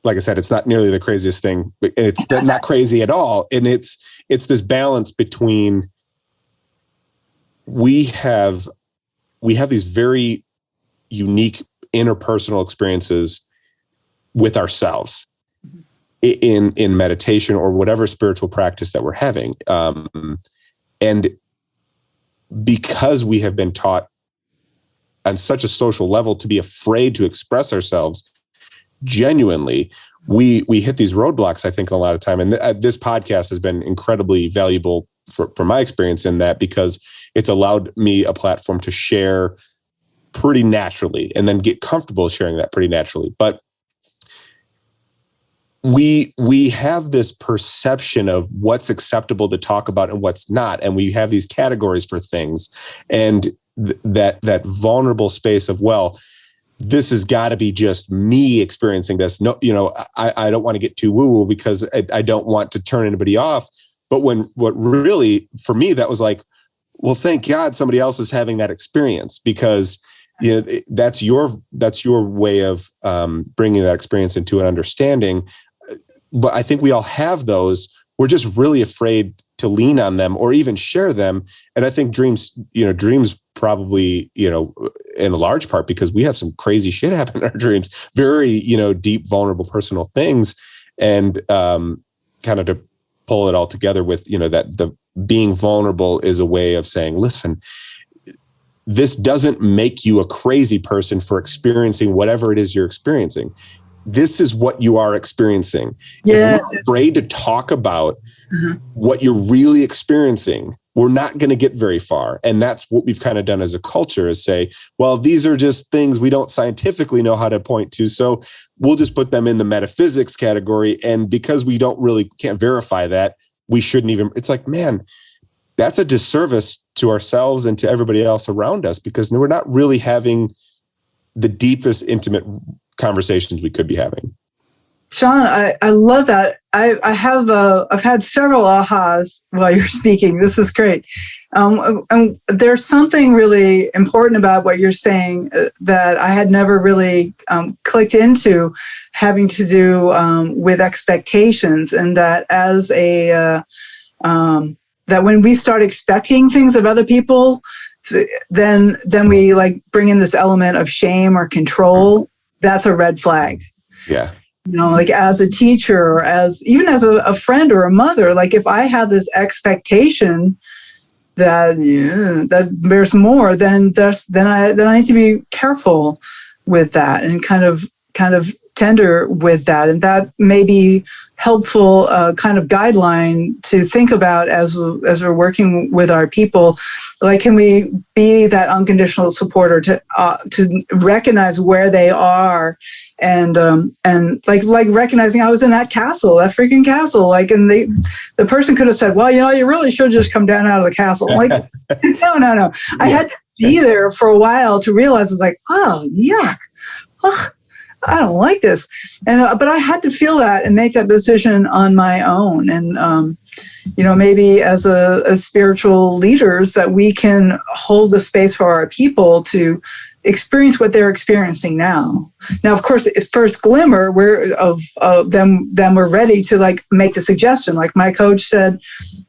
like I said, it's not nearly the craziest thing, and it's not crazy at all. And it's this balance between, we have these very unique interpersonal experiences with ourselves in meditation or whatever spiritual practice that we're having. And because we have been taught on such a social level to be afraid to express ourselves genuinely, we hit these roadblocks, I think, a lot of time. And this podcast has been incredibly valuable for my experience in that, because it's allowed me a platform to share pretty naturally and then get comfortable sharing that pretty naturally. But we have this perception of what's acceptable to talk about and what's not. And we have these categories for things, and that vulnerable space of, well, this has got to be just me experiencing this. No, I don't want to get too woo-woo, because I don't want to turn anybody off. But what really, for me, that was like, well, thank God somebody else is having that experience, because that's your way of bringing that experience into an understanding. But I think we all have those. We're just really afraid to lean on them or even share them. And I think dreams probably, in a large part, because we have some crazy shit happen in our dreams, very, deep, vulnerable, personal things. And kind of to pull it all together with, that the being vulnerable is a way of saying, listen, this doesn't make you a crazy person for experiencing whatever it is you're experiencing. This is what you are experiencing. Yes. If we're afraid to talk about what you're really experiencing, we're not going to get very far. And that's what we've kind of done as a culture, is say, well, these are just things we don't scientifically know how to point to, so we'll just put them in the metaphysics category. And because we can't verify that, we shouldn't even, it's like, man, that's a disservice to ourselves and to everybody else around us, because we're not really having the deepest, intimate conversations we could be having. Sean, I love that. I've had several ahas while you're speaking. This is great. And there's something really important about what you're saying that I had never really clicked into, having to do with expectations, and that that when we start expecting things of other people then we like bring in this element of shame or control. That's a red flag. Yeah. Like as a teacher or even as a friend or a mother, like if I have this expectation that bears more, then I need to be careful with that and kind of tender with that. And that may be helpful kind of guideline to think about as we're working with our people. Like, can we be that unconditional supporter to recognize where they are and like recognizing I was in that freaking castle, like, and the person could have said, well, you really should just come down out of the castle. Like, no. I had to be there for a while to realize it's like, oh, yuck. Ugh, I don't like this. And, but I had to feel that and make that decision on my own. And, maybe as a spiritual leaders that we can hold the space for our people to experience what they're experiencing now. Now, of course, at first glimmer, then we're ready to like make the suggestion. Like my coach said,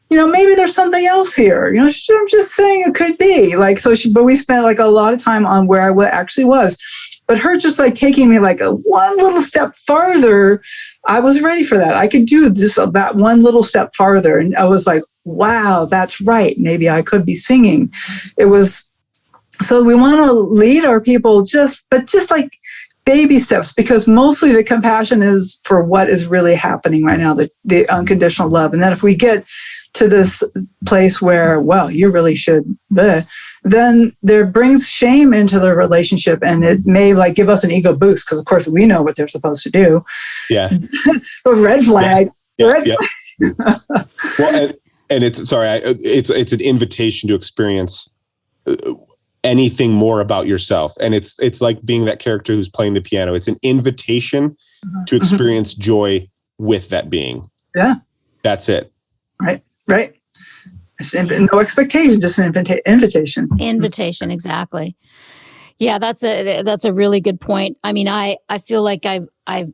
maybe there's something else here. I'm just saying it could be like, but we spent like a lot of time on where I actually was. But her just like taking me like one little step farther, I was ready for that. I could do just that one little step farther. And I was like, wow, that's right. Maybe I could be singing. So we want to lead our people just like baby steps, because mostly the compassion is for what is really happening right now, the unconditional love. And then if we get to this place where, well, you really should, then there brings shame into the relationship, and it may like give us an ego boost because, of course, we know what they're supposed to do. Yeah. A red flag. Yeah. Well, and it's an invitation to experience anything more about yourself, and it's like being that character who's playing the piano. It's an invitation to experience joy with that being. Yeah, that's it. Right. No expectation, just an invitation. Invitation, exactly. Yeah, that's a really good point. I mean, I feel like I've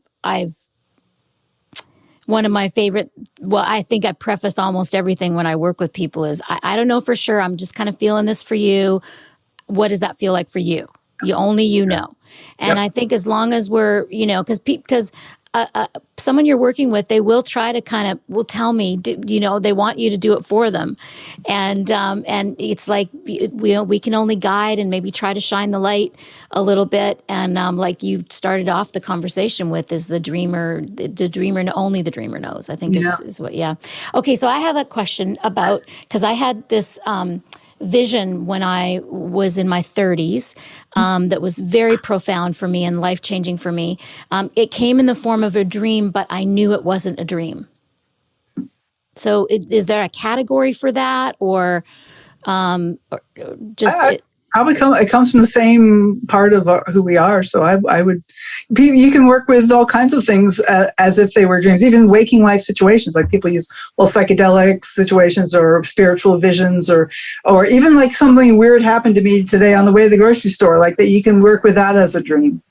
one of my favorite, well, I think I preface almost everything when I work with people is, I don't know for sure. I'm just kind of feeling this for you. What does that feel like for you? You know. And I think as long as we're, because someone you're working with, they will try to will tell me, they want you to do it for them. And it's like, we can only guide and maybe try to shine the light a little bit. And like you started off the conversation with, is the dreamer, only the dreamer knows, I think is what, Okay. So I have a question about, because I had this, vision when I was in my 30s that was very profound for me and life-changing for me. It came in the form of a dream, but I knew it wasn't a dream. So is there a category for that, or just... It comes from the same part of who we are. So I would, you can work with all kinds of things as if they were dreams, even waking life situations. Like people use psychedelic situations or spiritual visions, or even like something weird happened to me today on the way to the grocery store. Like that, you can work with that as a dream.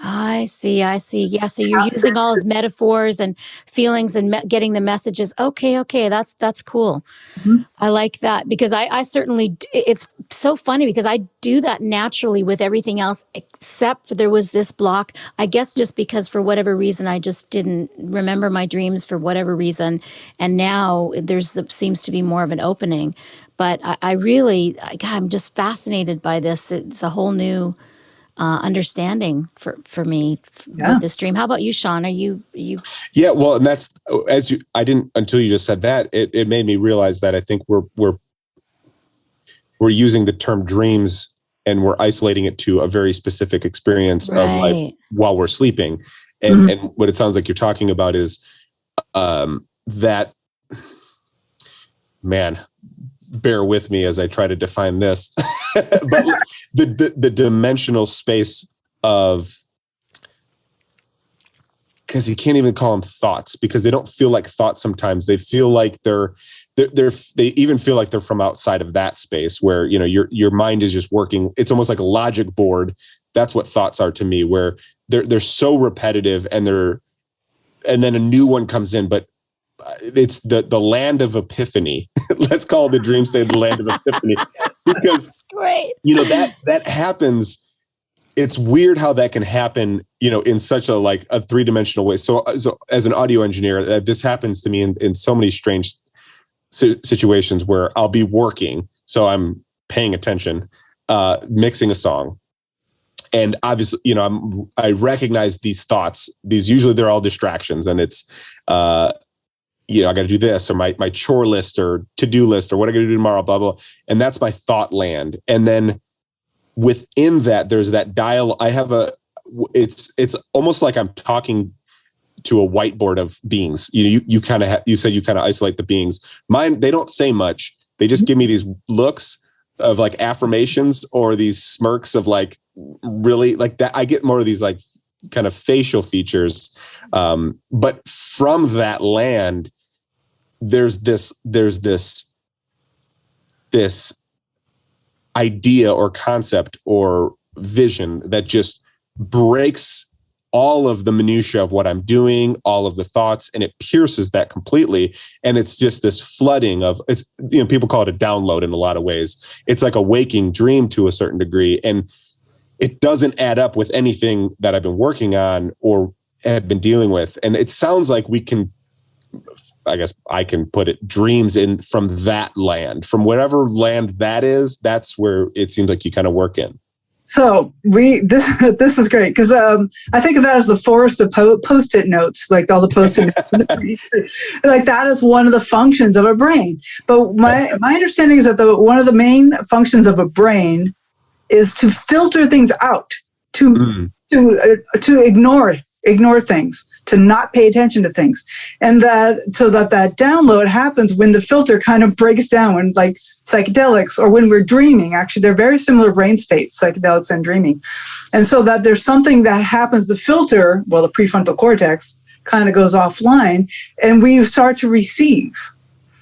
I see. Yeah. So you're using all those metaphors and feelings and getting the messages. Okay. That's cool. Mm-hmm. I like that, because I certainly, it's so funny because I do that naturally with everything else, except for there was this block, I guess, just because for whatever reason, I just didn't remember my dreams for whatever reason. And now seems to be more of an opening, but I'm just fascinated by this. It's a whole new understanding for me with this dream. How about you, Sean? Are you? Yeah, well, and that's I didn't until you just said that. It made me realize that I think we're using the term dreams and we're isolating it to a very specific experience of life while we're sleeping, and what it sounds like you're talking about is that. Man, bear with me as I try to define this. But the dimensional space of, because you can't even call them thoughts, because they don't feel like thoughts sometimes. They feel like they even feel like they're from outside of that space where, your mind is just working. It's almost like a logic board. That's what thoughts are to me, where they're so repetitive and then a new one comes in, but it's the land of epiphany. Let's call the dream state the land of epiphany. because That's great. that happens. It's weird how that can happen, in such a three-dimensional way. So as an audio engineer, this happens to me in so many strange situations where I'll be working. So I'm paying attention, mixing a song. And obviously, I recognize these thoughts. Usually they're all distractions, and it's, I got to do this, or my chore list or to-do list, or what I got to do tomorrow, blah, blah. And that's my thought land. And then within that, there's that dial. It's almost like I'm talking to a whiteboard of beings. You said you kind of isolate the beings. Mine, they don't say much. They just give me these looks of like affirmations, or these smirks of like, really like that. I get more of these like kind of facial features. But from that land, there's this idea or concept or vision that just breaks all of the minutia of what I'm doing, all of the thoughts, and it pierces that completely. And it's just this flooding of, it's, people call it a download in a lot of ways. It's like a waking dream to a certain degree. And it doesn't add up with anything that I've been working on or have been dealing with. And it sounds like I guess I can put it, dreams in from that land, from whatever land that is. That's where it seems like you kind of work in. So this is great, because I think of that as the forest of post-it notes, like all the post-it notes. Like that is one of the functions of a brain. But my understanding is that one of the main functions of a brain is to filter things out, to ignore things, to not pay attention to things. And that download happens when the filter kind of breaks down, when like psychedelics or when we're dreaming. Actually, they're very similar brain states, psychedelics and dreaming. And so that there's something that happens, the filter, the prefrontal cortex kind of goes offline, and we start to receive.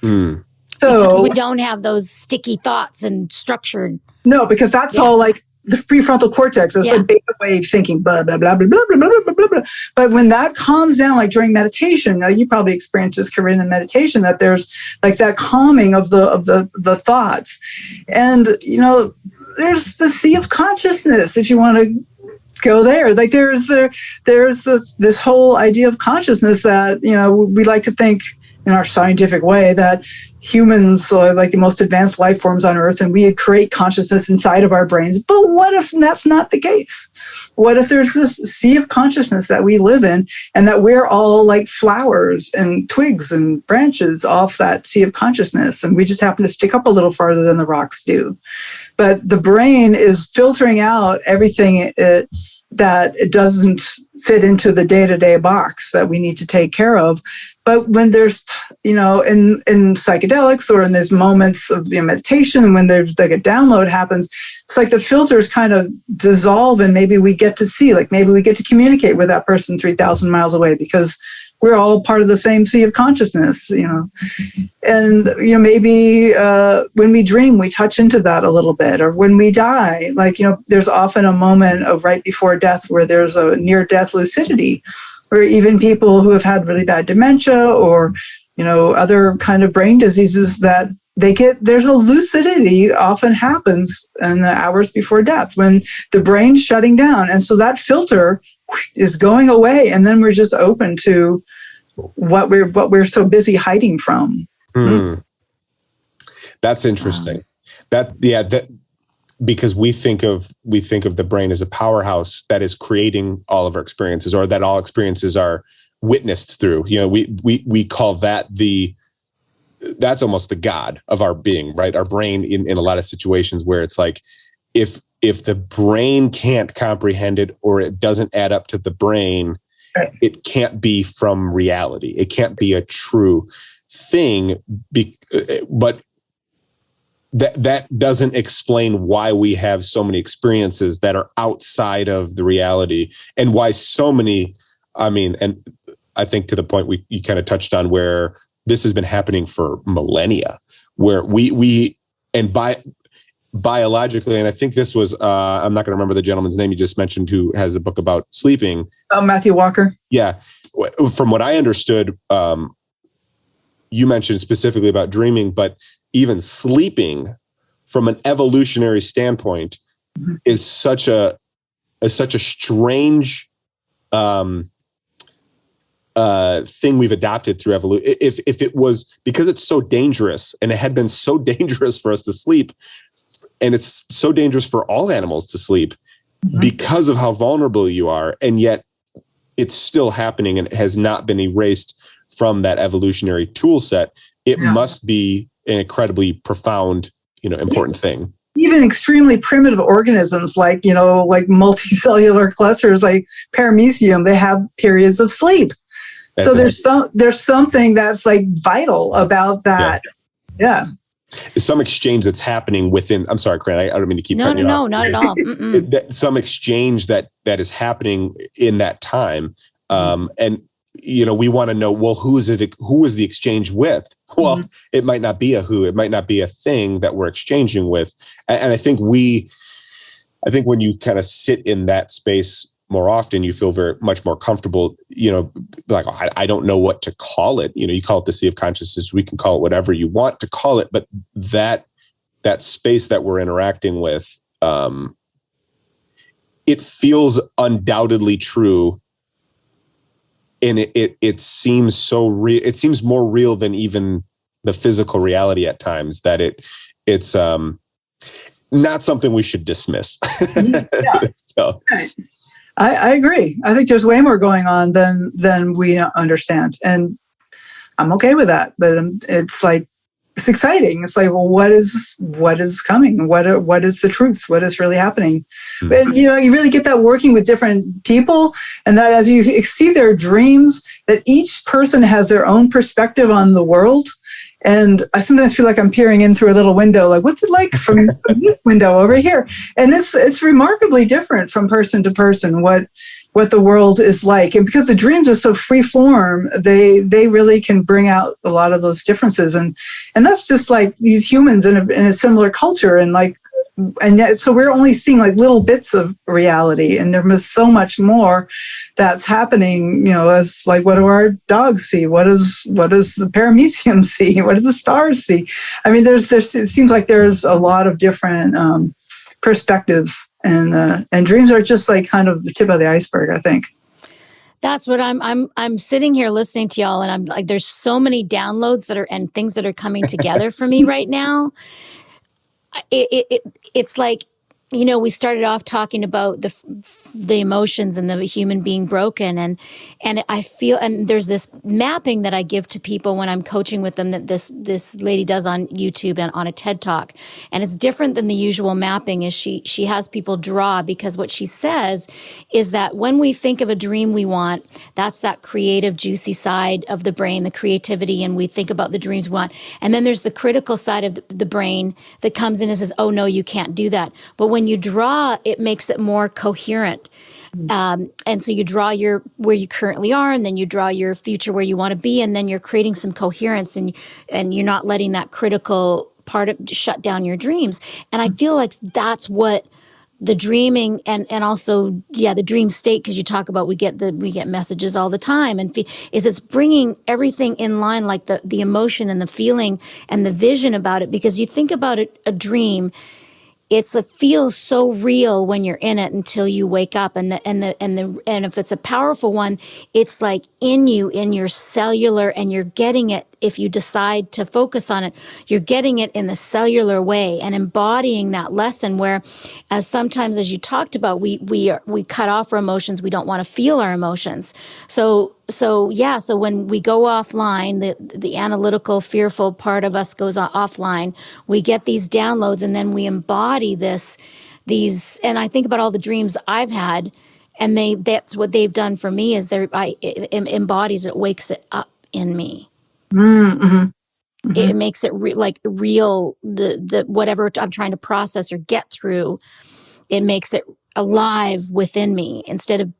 So because we don't have those sticky thoughts and structured. No, because that's all like the prefrontal cortex. It's like beta wave thinking, blah, blah, blah, blah, blah, blah, blah, blah, blah. But when that calms down, like during meditation, you probably experienced this, Katherine, in meditation, that there's like that calming of the thoughts. And, there's the sea of consciousness, if you want to go there. Like there's this whole idea of consciousness that, we like to think in our scientific way that humans are like the most advanced life forms on Earth, and we create consciousness inside of our brains. But what if that's not the case? What if there's this sea of consciousness that we live in, and that we're all like flowers and twigs and branches off that sea of consciousness, and we just happen to stick up a little farther than the rocks do? But the brain is filtering out everything that it doesn't fit into the day-to-day box that we need to take care of. But when there's, in psychedelics or in these moments of meditation, when there's like a download happens, it's like the filters kind of dissolve, and maybe we get to see, like maybe we get to communicate with that person 3,000 miles away, because we're all part of the same sea of consciousness, And, maybe when we dream, we touch into that a little bit. Or when we die, like, there's often a moment of right before death where there's a near-death lucidity, or even people who have had really bad dementia or, other kind of brain diseases that there's a lucidity often happens in the hours before death when the brain's shutting down. And so that filter is going away, and then we're just open to what we're so busy hiding from. That's interesting. Because we think of the brain as a powerhouse that is creating all of our experiences, or that all experiences are witnessed through. We call that that's almost the God of our being, right? Our brain in a lot of situations where it's like, if the brain can't comprehend it, or it doesn't add up to the brain, it can't be from reality. It can't be a true thing. But that doesn't explain why we have so many experiences that are outside of the reality, and why so many, and I think to the point you kind of touched on, where this has been happening for millennia, where we biologically, and I think this was, I'm not going to remember the gentleman's name you just mentioned, who has a book about sleeping. Matthew Walker. Yeah. From what I understood, you mentioned specifically about dreaming, but even sleeping from an evolutionary standpoint is such a strange thing we've adopted through evolution. If it was because it's so dangerous, and it had been so dangerous for us to sleep, and it's so dangerous for all animals to sleep because of how vulnerable you are, and yet it's still happening and it has not been erased from that evolutionary tool set. It must be an incredibly profound, important thing. Even extremely primitive organisms like multicellular clusters like paramecium, they have periods of sleep. So there's something that's like vital about that. Yeah. Some exchange that's happening within. I'm sorry, Corinne. I don't mean to keep cutting you off. No, not at all. Some exchange that is happening in that time, and we want to know. Well, who is it? Who is the exchange with? Well, it might not be a who. It might not be a thing that we're exchanging with. And I think when you kind of sit in that space more often, you feel very much more comfortable, like, I don't know what to call it. You call it the sea of consciousness. We can call it whatever you want to call it. But that space that we're interacting with, it feels undoubtedly true. And it seems so real. It seems more real than even the physical reality at times, that it's not something we should dismiss. So. I agree. I think there's way more going on than we understand, and I'm okay with that. But it's exciting. It's like, well, what is coming? What is the truth? What is really happening? But you really get that working with different people, and that as you see their dreams, that each person has their own perspective on the world. And I sometimes feel like I'm peering in through a little window, like, what's it like from this window over here? And it's remarkably different from person to person what the world is like. And because the dreams are so free form, they really can bring out a lot of those differences. And that's just like these humans in a similar culture, and yet, so we're only seeing like little bits of reality, and there was so much more that's happening. As like, what do our dogs see? What does the paramecium see? What do the stars see? I mean, it seems like there's a lot of different perspectives, and dreams are just like kind of the tip of the iceberg, I think. That's what I'm sitting here listening to y'all, and I'm like, there's so many downloads and things that are coming together for me right now. It's like, we started off talking about the emotions and the human being broken, and I feel, and there's this mapping that I give to people when I'm coaching with them that this lady does on YouTube and on a TED Talk, and it's different than the usual mapping. Is she has people draw, because what she says is that when we think of a dream we want, that's that creative, juicy side of the brain, the creativity, and we think about the dreams we want, and then there's the critical side of the brain that comes in and says, oh no, you can't do that. But when you draw, it makes it more coherent. And so you draw where you currently are, and then you draw your future where you want to be, and then you're creating some coherence, and you're not letting that critical part shut down your dreams. And I feel like that's what the dreaming and also the dream state, because you talk about we get messages all the time, and is it's bringing everything in line, like the emotion and the feeling and the vision about it. Because you think about it, a dream, it feels so real when you're in it until you wake up, and if it's a powerful one, it's like in your cellular, and you're getting it. If you decide to focus on it, you're getting it in the cellular way and embodying that lesson. Where, as sometimes, as you talked about, we cut off our emotions. We don't want to feel our emotions. So when we go offline, the analytical, fearful part of us goes offline. We get these downloads, and then we embody these. And I think about all the dreams I've had, and that's what they've done for me. Is it embodies it, wakes it up in me. Mm-hmm. Mm-hmm. It makes it real. The whatever I'm trying to process or get through, it makes it alive within me instead of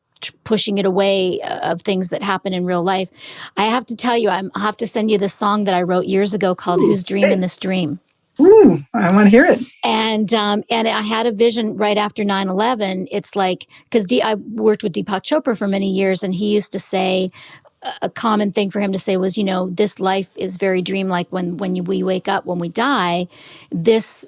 pushing it away of things that happen in real life. I have to tell you, I have to send you this song that I wrote years ago called "Who's Dreaming This Dream." Ooh, I want to hear it. And I had a vision right after 9/11. It's like, because I worked with Deepak Chopra for many years, and he used to say, a common thing for him to say was, this life is very dreamlike. When we wake up, when we die, this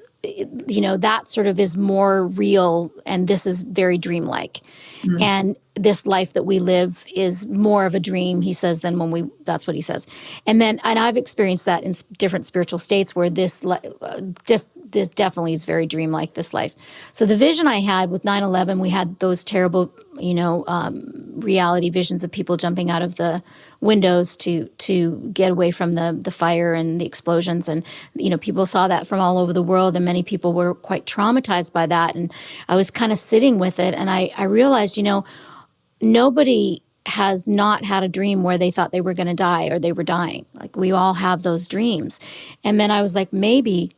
that sort of is more real, and this is very dreamlike. Mm-hmm. And this life that we live is more of a dream, he says, than that's what he says. And I've experienced that in different spiritual states where this definitely is very dreamlike, this life. So the vision I had with 9/11, we had those terrible, reality visions of people jumping out of the windows to get away from the fire and the explosions. And, people saw that from all over the world, and many people were quite traumatized by that. And I was kind of sitting with it, and I realized, nobody has not had a dream where they thought they were going to die or they were dying. Like, we all have those dreams. And then I was like, maybe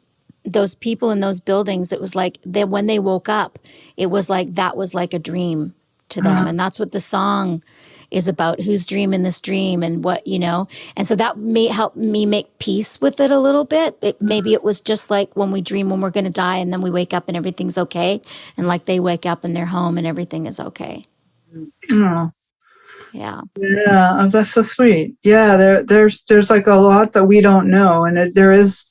those people in those buildings, it was like that when they woke up, it was like that was like a dream to them. And that's what the song is about, who's dreaming this dream and what, And so that may help me make peace with it a little bit. Maybe it was just like when we dream when we're going to die, and then we wake up and everything's okay. And like they wake up and they're home and everything is okay. Oh. Yeah. Yeah. Oh, that's so sweet. Yeah. There's like a lot that we don't know. And there is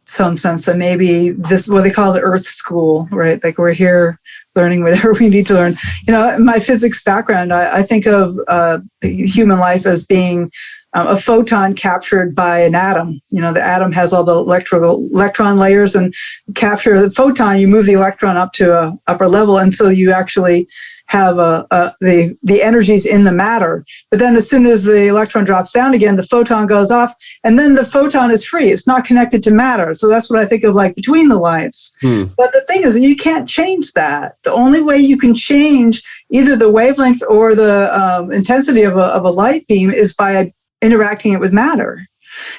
some sense that maybe this, what they call the Earth School, right? Like, we're here learning whatever we need to learn. My physics background, I think of human life as being a photon captured by an atom. The atom has all the electron layers, and capture the photon, you move the electron up to a upper level. And so you actually have the energies in the matter. But then as soon as the electron drops down again, the photon goes off, and then the photon is free. It's not connected to matter. So that's what I think of, like, between the lives. But the thing is, you can't change that. The only way you can change either the wavelength or the intensity of a light beam is by interacting it with matter.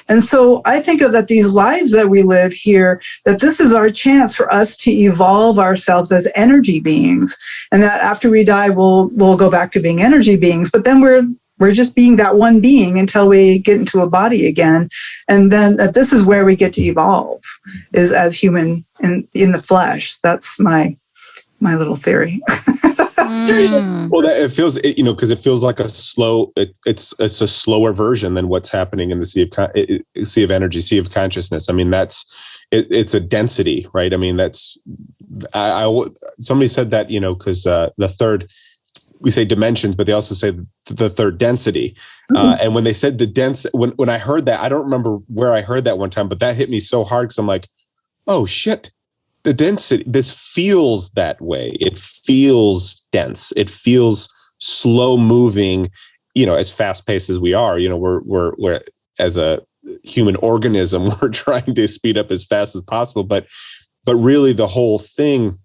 And so I think of that these lives that we live here, that this is our chance for us to evolve ourselves as energy beings. And that after we die, we'll go back to being energy beings. But then we're just being that one being until we get into a body again. And then this is where we get to evolve, is as human in the flesh. That's my little theory. Well, it feels, because it feels like it's a slower version than what's happening in the sea of energy, sea of consciousness. I mean, it's a density, right? I mean, somebody said that, because the third, we say dimensions, but they also say the third density. And when they said the dense, when I heard that, I don't remember where I heard that one time, but that hit me so hard, because I'm like, oh shit. The density, this feels that way. It feels dense. It feels slow moving, as fast paced as we are. We're as a human organism, we're trying to speed up as fast as possible. But really the whole thing,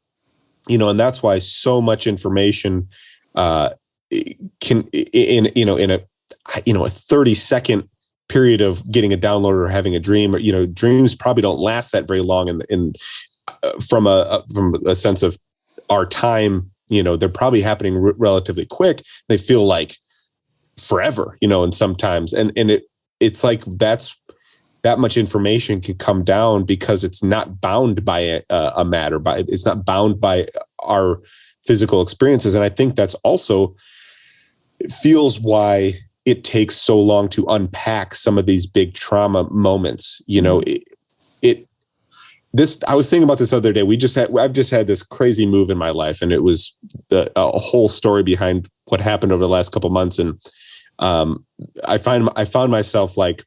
and that's why so much information can in a 30-second period of getting a download or having a dream, or dreams probably don't last that very long from a sense of our time. They're probably happening relatively quick. They feel like forever, and sometimes, and it's like that's that much information can come down because it's not bound by a matter, it's not bound by our physical experiences. And I think that's also, it feels why it takes so long to unpack some of these big trauma moments. I was thinking about this other day. I've just had this crazy move in my life, and it was a whole story behind what happened over the last couple of months. And I found myself like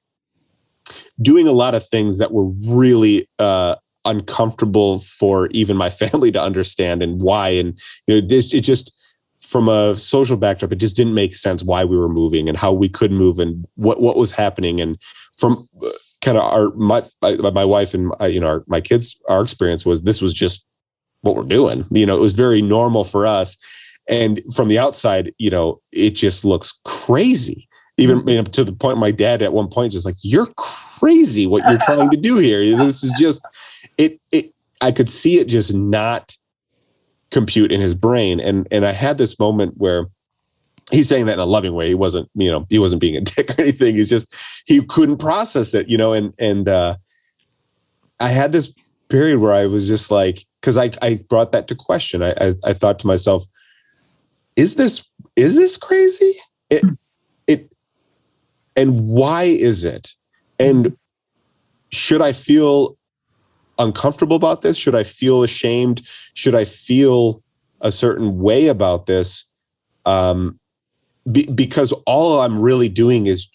doing a lot of things that were really uncomfortable for even my family to understand, and why. And it just, from a social backdrop, it just didn't make sense why we were moving and how we could move and what was happening. And from kind of my wife and my kids, our experience was this was just what we're doing. It was very normal for us. And from the outside, it just looks crazy. Even to the point, my dad at one point just like, "You're crazy! What you're trying to do here? This is just it." I could see it just not compute in his brain, and I had this moment where he's saying that in a loving way. He wasn't being a dick or anything. He's just, he couldn't process it, and I had this period where I was just like, because I brought that to question. I thought to myself, is this crazy? And why is it? And should I feel uncomfortable about this? Should I feel ashamed? Should I feel a certain way about this? Because all I'm really doing is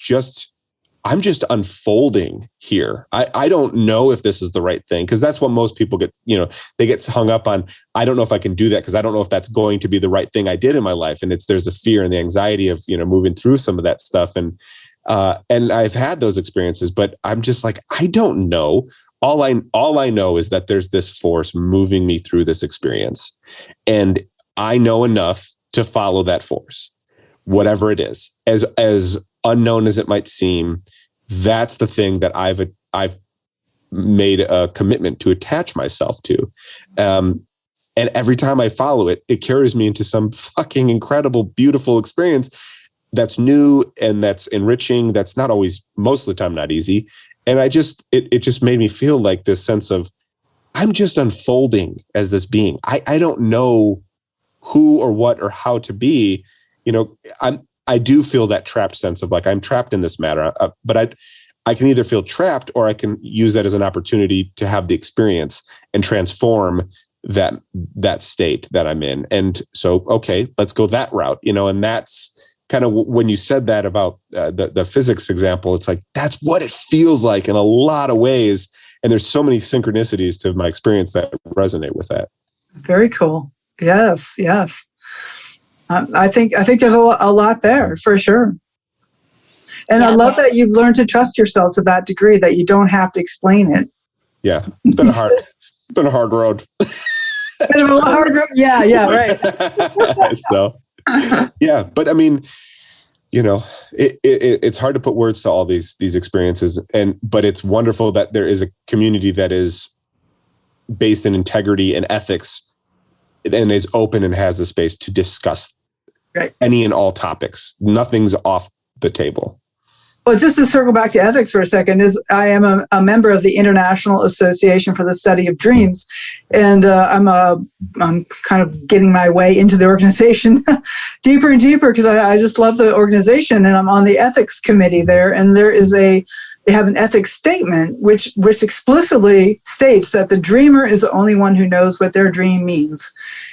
I'm just unfolding here. I don't know if this is the right thing, because that's what most people get, they get hung up on. I don't know if I can do that because I don't know if that's going to be the right thing I did in my life. And there's a fear and the anxiety of, moving through some of that stuff. And I've had those experiences, but I'm just like, I don't know. All I know is that there's this force moving me through this experience. And I know enough to follow that force, whatever it is, as unknown as it might seem. That's the thing that I've made a commitment to attach myself to. And every time I follow it, it carries me into some fucking incredible, beautiful experience that's new and that's enriching. That's not always, most of the time, not easy. And it just made me feel like this sense of, I'm just unfolding as this being. I don't know who or what or how to be. I do feel that trapped sense of like, I'm trapped in this matter, but I can either feel trapped or I can use that as an opportunity to have the experience and transform that state that I'm in. And so, okay, let's go that route, and that's kind of when you said that about the physics example, it's like, that's what it feels like in a lot of ways. And there's so many synchronicities to my experience that resonate with that. Very cool. Yes. I think there's a lot there for sure. And I love that you've learned to trust yourself to that degree that you don't have to explain it. Yeah. Been a hard road. Bit of a hard road. Yeah, right. So, yeah, but I mean, it's hard to put words to all these experiences, but it's wonderful that there is a community that is based in integrity and ethics and is open and has the space to discuss any and all topics. Nothing's off the table. Well, just to circle back to ethics for a second, I am a member of the International Association for the Study of Dreams, and I'm kind of getting my way into the organization deeper and deeper because I just love the organization, and I'm on the ethics committee there, and they have an ethics statement which explicitly states that the dreamer is the only one who knows what their dream means,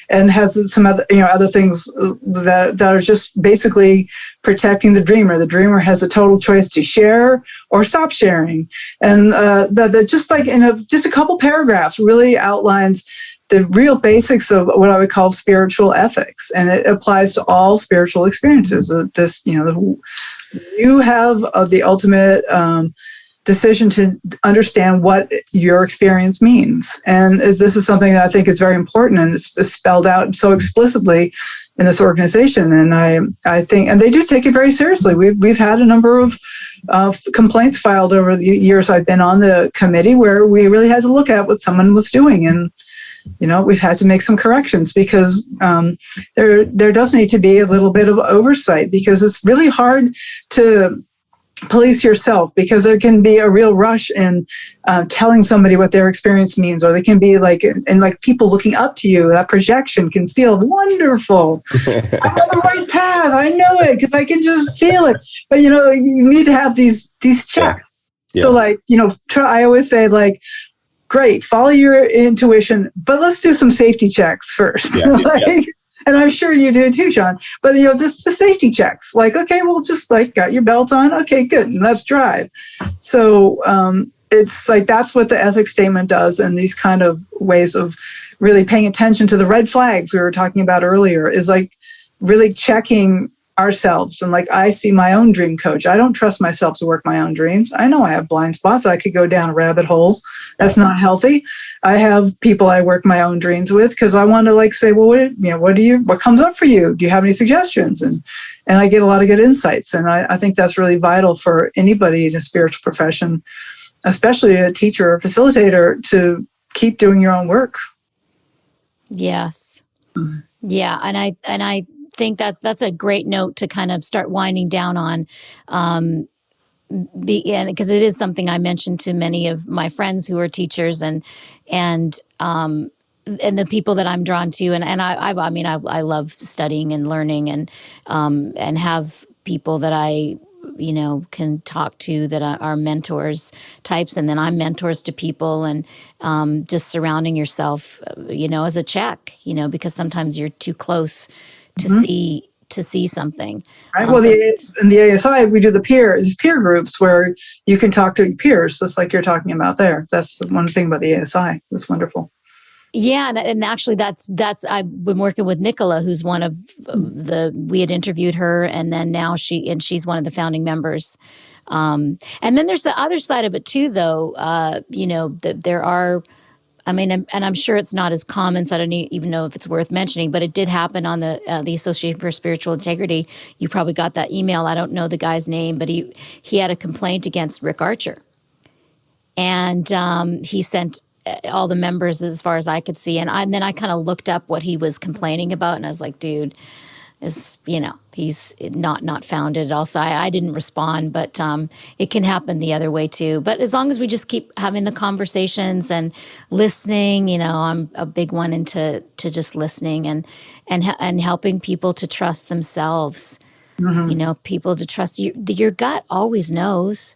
and has some other things that are just basically protecting the dreamer. The dreamer has a total choice to share or stop sharing, and that just like in just a couple paragraphs really outlines the real basics of what I would call spiritual ethics, and it applies to all spiritual experiences. You have the ultimate decision to understand what your experience means, and this is something that I think is very important, and it's spelled out so explicitly in this organization. And I think, and they do take it very seriously. We've had a number of complaints filed over the years I've been on the committee where we really had to look at what someone was doing, and we've had to make some corrections because there does need to be a little bit of oversight, because it's really hard to police yourself, because there can be a real rush in telling somebody what their experience means, or they can be like people looking up to you. That projection can feel wonderful. I'm on the right path. I know it because I can just feel it. But you need to have these checks. Yeah. So I always say great, follow your intuition, but let's do some safety checks first. Yeah, and I'm sure you do too, Sean. But just the safety checks. Okay, well, just got your belt on. Okay, good. And let's drive. So it's that's what the ethics statement does, and these kind of ways of really paying attention to the red flags we were talking about earlier is really checking ourselves. And I see my own dream coach. I don't trust myself to work my own dreams. I know I have blind spots. I could go down a rabbit hole. That's not healthy. I have people I work my own dreams with because I want to say, well, what comes up for you? Do you have any suggestions? And I get a lot of good insights. And I think that's really vital for anybody in a spiritual profession, especially a teacher or facilitator, to keep doing your own work. Yes. Mm-hmm. Yeah. And I think that's a great note to kind of start winding down on, because it is something I mentioned to many of my friends who are teachers and the people that I'm drawn to, and I love studying and learning and have people that I can talk to that are mentors types. And then I'm mentors to people, and just surrounding yourself, as a check, because sometimes you're too close to see something. Right. Well, in the ASI, we do peer groups where you can talk to peers, just like you're talking about there. That's the one thing about the ASI. It's wonderful. Yeah, and actually, that's I've been working with Nicola, who's one of we had interviewed her, and then now she's one of the founding members. And then there's the other side of it too, though. That there are. I mean, and I'm sure it's not as common, so I don't even know if it's worth mentioning, but it did happen on the Association for Spiritual Integrity. You probably got that email. I don't know the guy's name, but he had a complaint against Rick Archer. And he sent all the members, as far as I could see. And then I kind of looked up what he was complaining about, and I was like, dude, he's not founded. Also, I didn't respond, but it can happen the other way too. But as long as we just keep having the conversations and listening, I'm a big one into just listening and helping people to trust themselves. Mm-hmm. People to trust you. Your gut always knows.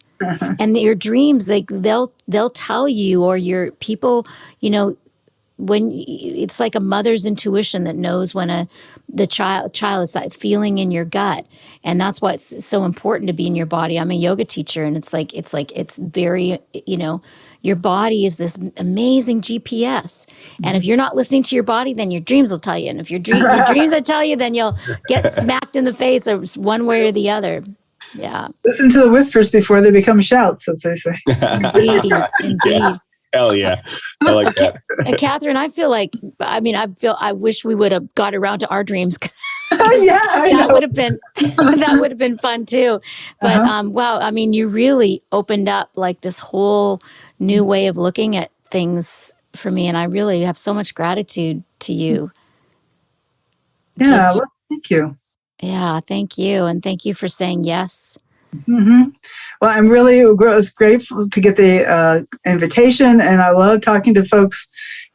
And your dreams, they'll tell you, or your people, when it's like a mother's intuition that knows when the child is like feeling in your gut. And that's why it's so important to be in your body. I'm a yoga teacher, and it's very, your body is this amazing GPS. And if you're not listening to your body, then your dreams will tell you. And if your dreams will tell you, then you'll get smacked in the face, or one way or the other. Yeah. Listen to the whispers before they become shouts, as they say. Indeed. Yes. Hell yeah. I like that. And Katherine, I wish we would have got around to our dreams. That would have been fun too. But wow, you really opened up like this whole new way of looking at things for me, and I really have so much gratitude to you. Yeah, thank you. Yeah, thank you. And thank you for saying yes. Mm-hmm. Well, it's grateful to get the invitation, and I love talking to folks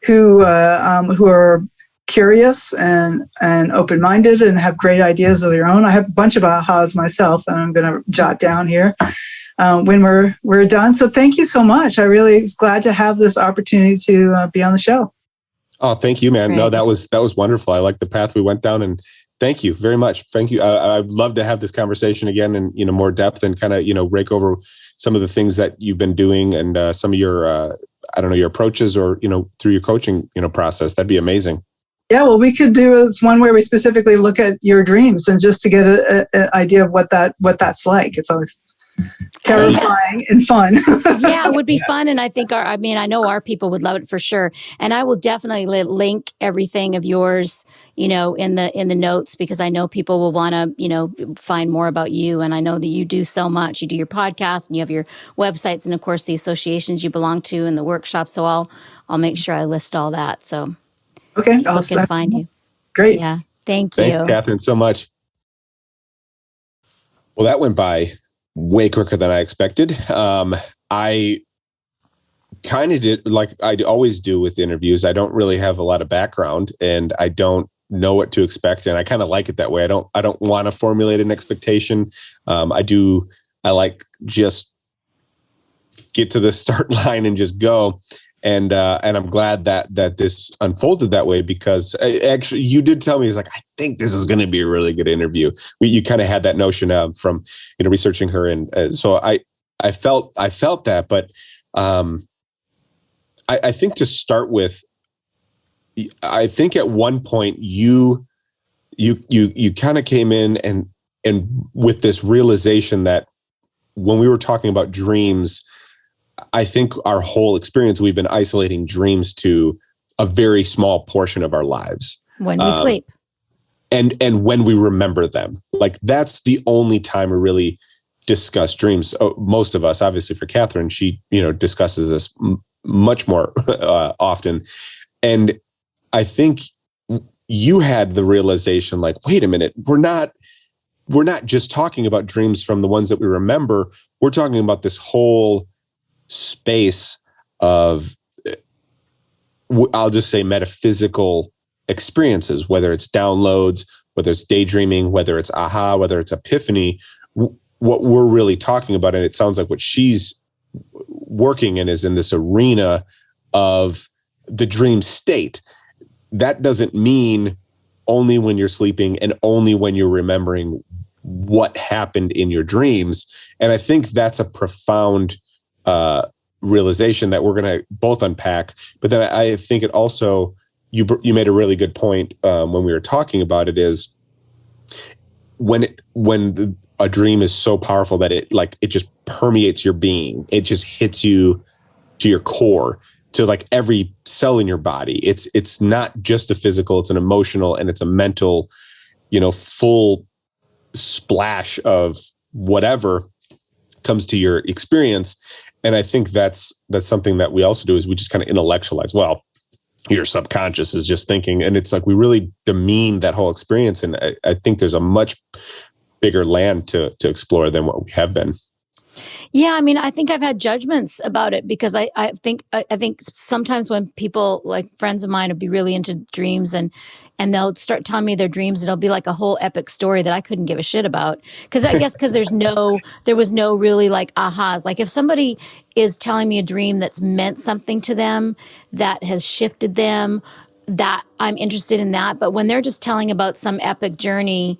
who are curious and open-minded and have great ideas of their own. I have a bunch of ahas myself, and I'm going to jot down here when we're done. So thank you so much. I really was glad to have this opportunity to be on the show. Oh, thank you, man. Great. No, that was wonderful. I like the path we went down, and thank you very much. Thank you. I'd love to have this conversation again in more depth, and kind of rake over some of the things that you've been doing, and some of your your approaches, or through your coaching process. That'd be amazing. Yeah, well, we could do one where we specifically look at your dreams, and just to get an idea of what that's like. It's always terrifying and fun. Yeah, it would be fun. And I think I know our people would love it for sure. And I will definitely link everything of yours, in the notes, because I know people will want to, find more about you. And I know that you do so much. You do your podcast, and you have your websites, and of course the associations you belong to, and the workshops. So I'll make sure I list all that. So okay, people can find you. Great. Yeah. Thank you. Thanks, Katherine, so much. Well, that went by way quicker than I expected. I kind of did, like I always do with interviews. I don't really have a lot of background, and I don't know what to expect, and I kind of like it that way. I don't want to formulate an expectation. I like just get to the start line and just go. And I'm glad that this unfolded that way, because actually you did tell me, it's like, I think this is going to be a really good interview. You kind of had that notion from researching her, and so I felt that. But I think to start with, I think at one point you kind of came in and with this realization that when we were talking about dreams, I think our whole experience, we've been isolating dreams to a very small portion of our lives. When we sleep. And when we remember them. Like, that's the only time we really discuss dreams. Most of us, obviously for Katherine, she, discusses this much more often. And I think you had the realization, like, wait a minute, we're not just talking about dreams from the ones that we remember. We're talking about this whole space of, I'll just say, metaphysical experiences, whether it's downloads, whether it's daydreaming, whether it's aha, whether it's epiphany. what we're really talking about, and it sounds like what she's working in, is in this arena of the dream state. That doesn't mean only when you're sleeping and only when you're remembering what happened in your dreams. And I think that's a profound realization that we're going to both unpack. But then I think it also, you made a really good point when we were talking about it, is when a dream is so powerful that it just permeates your being. It just hits you to your core, to like every cell in your body. It's not just a physical, it's an emotional and it's a mental, full splash of whatever comes to your experience. And I think that's something that we also do, is we just kind of intellectualize, well, your subconscious is just thinking, and it's like we really demean that whole experience. And I think there's a much bigger land to explore than what we have been. Yeah, I mean, I think I've had judgments about it, because I think sometimes when people, like friends of mine, would be really into dreams and they'll start telling me their dreams, and it'll be like a whole epic story that I couldn't give a shit about. Because I guess there was no really like ahas. Like if somebody is telling me a dream that's meant something to them, that has shifted them, that I'm interested in that. But when they're just telling about some epic journey,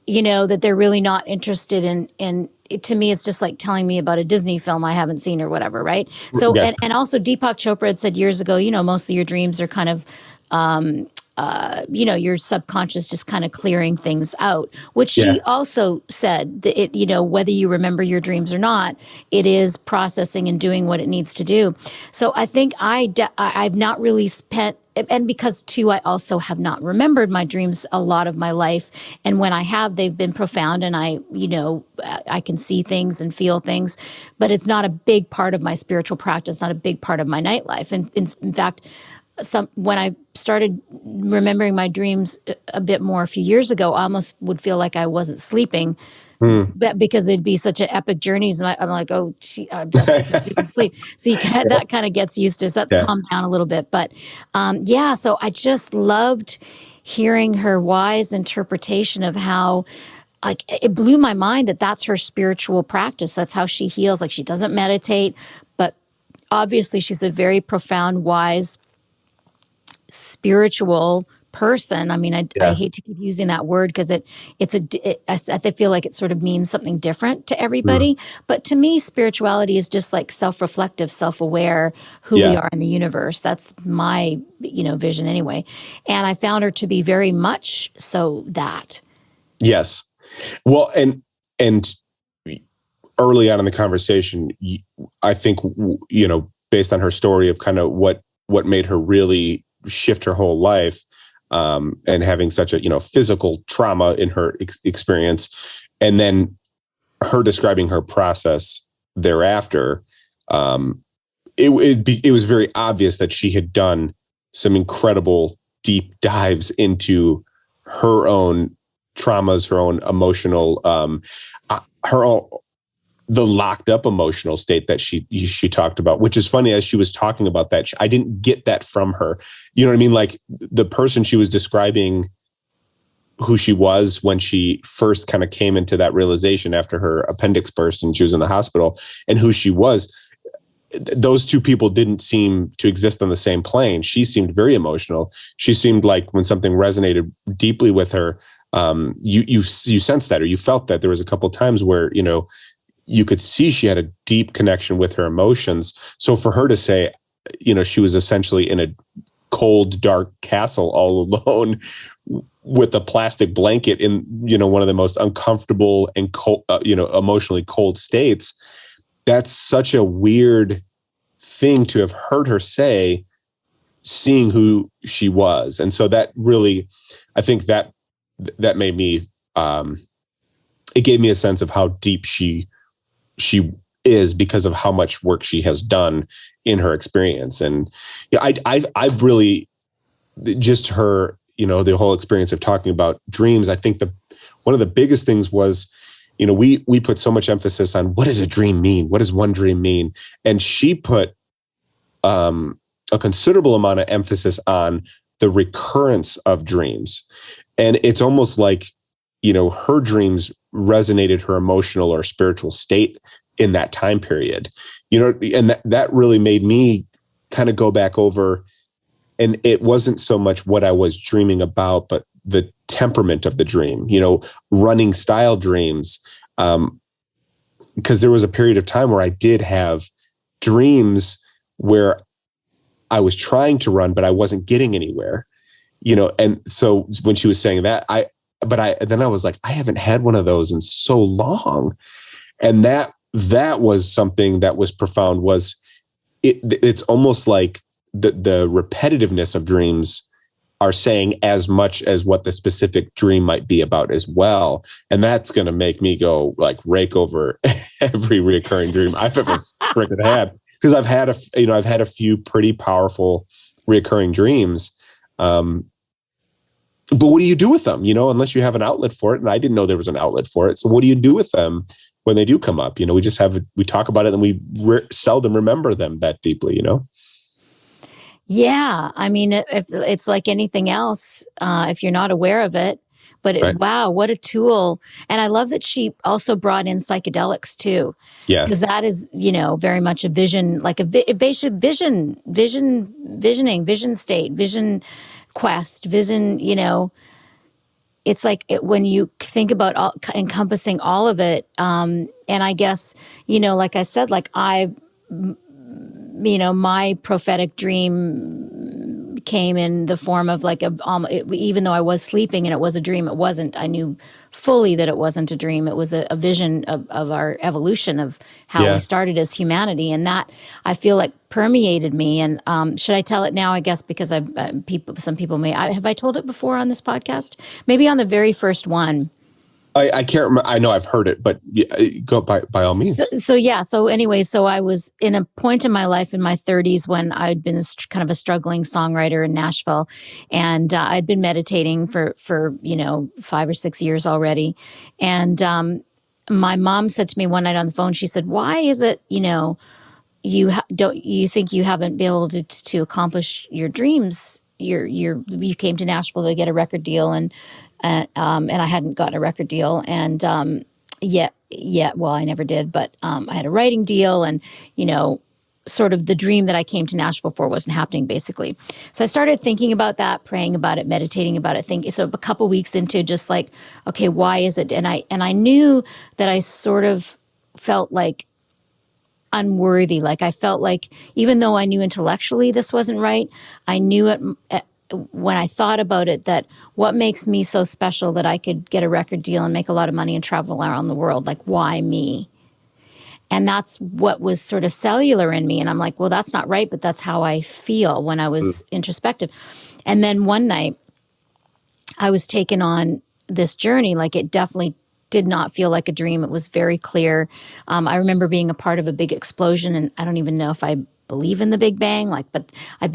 that they're really not interested in to me, it's just like telling me about a Disney film I haven't seen or whatever, right? So, Yeah. and also Deepak Chopra had said years ago, most of your dreams are kind of, your subconscious just kind of clearing things out, which she also said that whether you remember your dreams or not, it is processing and doing what it needs to do. So I think I've not really spent, and because too, I also have not remembered my dreams a lot of my life. And when I have, they've been profound, and I can see things and feel things, but it's not a big part of my spiritual practice, not a big part of my nightlife. And in fact, when I started remembering my dreams a bit more a few years ago, I almost would feel like I wasn't sleeping, because they'd be such an epic journeys, and I'm like, oh, I didn't sleep. So that kind of gets used to. So that's calmed down a little bit, but so I just loved hearing her wise interpretation of how. Like it blew my mind that that's her spiritual practice. That's how she heals. Like she doesn't meditate, but obviously she's a very profound, wise, spiritual person. I mean, I hate to keep using that word because I feel like it sort of means something different to everybody. But to me, spirituality is just like self-reflective, self-aware, who we are in the universe. That's my, vision anyway. And I found her to be very much so that. Yes. Well, and early on in the conversation, I think, based on her story of kind of what made her really shift her whole life, and having such a, physical trauma in her experience, and then her describing her process thereafter, it was very obvious that she had done some incredible deep dives into her own traumas, her own emotional, the locked up emotional state that she talked about, which is funny. As she was talking about that, I didn't get that from her. You know what I mean? Like the person she was describing who she was when she first kind of came into that realization after her appendix burst and she was in the hospital, and who she was, those two people didn't seem to exist on the same plane. She seemed very emotional. She seemed like when something resonated deeply with her, you sensed that, or you felt that. There was a couple of times where, you could see she had a deep connection with her emotions. So for her to say, she was essentially in a cold, dark castle all alone with a plastic blanket in, one of the most uncomfortable and cold, emotionally cold states. That's such a weird thing to have heard her say, seeing who she was. And so that really, I think that made me, it gave me a sense of how deep she is because of how much work she has done in her experience. And I've really just her, the whole experience of talking about dreams. I think one of the biggest things was, we put so much emphasis on what does a dream mean? What does one dream mean? And she put a considerable amount of emphasis on the recurrence of dreams. And it's almost like her dreams resonated her emotional or spiritual state in that time period, and that really made me kind of go back over, and it wasn't so much what I was dreaming about, but the temperament of the dream, running style dreams. Because there was a period of time where I did have dreams where I was trying to run, but I wasn't getting anywhere, and so when she was saying that, then I was like, I haven't had one of those in so long. And that was something that was profound. It's almost like the repetitiveness of dreams are saying as much as what the specific dream might be about as well. And that's going to make me go like rake over every recurring dream I've ever freaking had. Because I've had a few pretty powerful recurring dreams. But what do you do with them? Unless you have an outlet for it. And I didn't know there was an outlet for it. So what do you do with them when they do come up? We talk about it and we seldom remember them that deeply, Yeah. I mean, if it's like anything else, if you're not aware of it, but Right. Wow, what a tool. And I love that she also brought in psychedelics too. Yeah. Because that is, very much a vision, like visioning, vision state, vision quest, vision, it's like when you think about encompassing all of it. And I guess, like I said, like my prophetic dream came in the form of like even though I was sleeping and it was a dream, I knew fully that it wasn't a dream. It was a vision of our evolution, of how we started as humanity. And that I feel like permeated me. And should I tell it now? I guess because some people may, have I told it before on this podcast? Maybe on the very first one. I can't remember. I know I've heard it, but go by all means. So anyway, I was in a point in my life in my 30s when I'd been kind of a struggling songwriter in Nashville, and I'd been meditating for 5 or 6 years already. And my mom said to me one night on the phone, she said, "Why is it you think you haven't been able to accomplish your dreams? You came to Nashville to get a record deal, and I hadn't gotten a record deal, and well, I never did, but I had a writing deal, and sort of the dream that I came to Nashville for wasn't happening, basically. So I started thinking about that, praying about it, meditating about it, so a couple weeks into just like, okay, why is it? And I knew that I sort of felt like unworthy. Like I felt like, even though I knew intellectually this wasn't right, I knew it when I thought about it, that what makes me so special that I could get a record deal and make a lot of money and travel around the world? Like, why me? And that's what was sort of cellular in me. And I'm like, well, that's not right, but that's how I feel when I was introspective. And then one night I was taken on this journey. Like, it definitely did not feel like a dream. It was very clear. I remember being a part of a big explosion, and I don't even know if I believe in the Big Bang, but I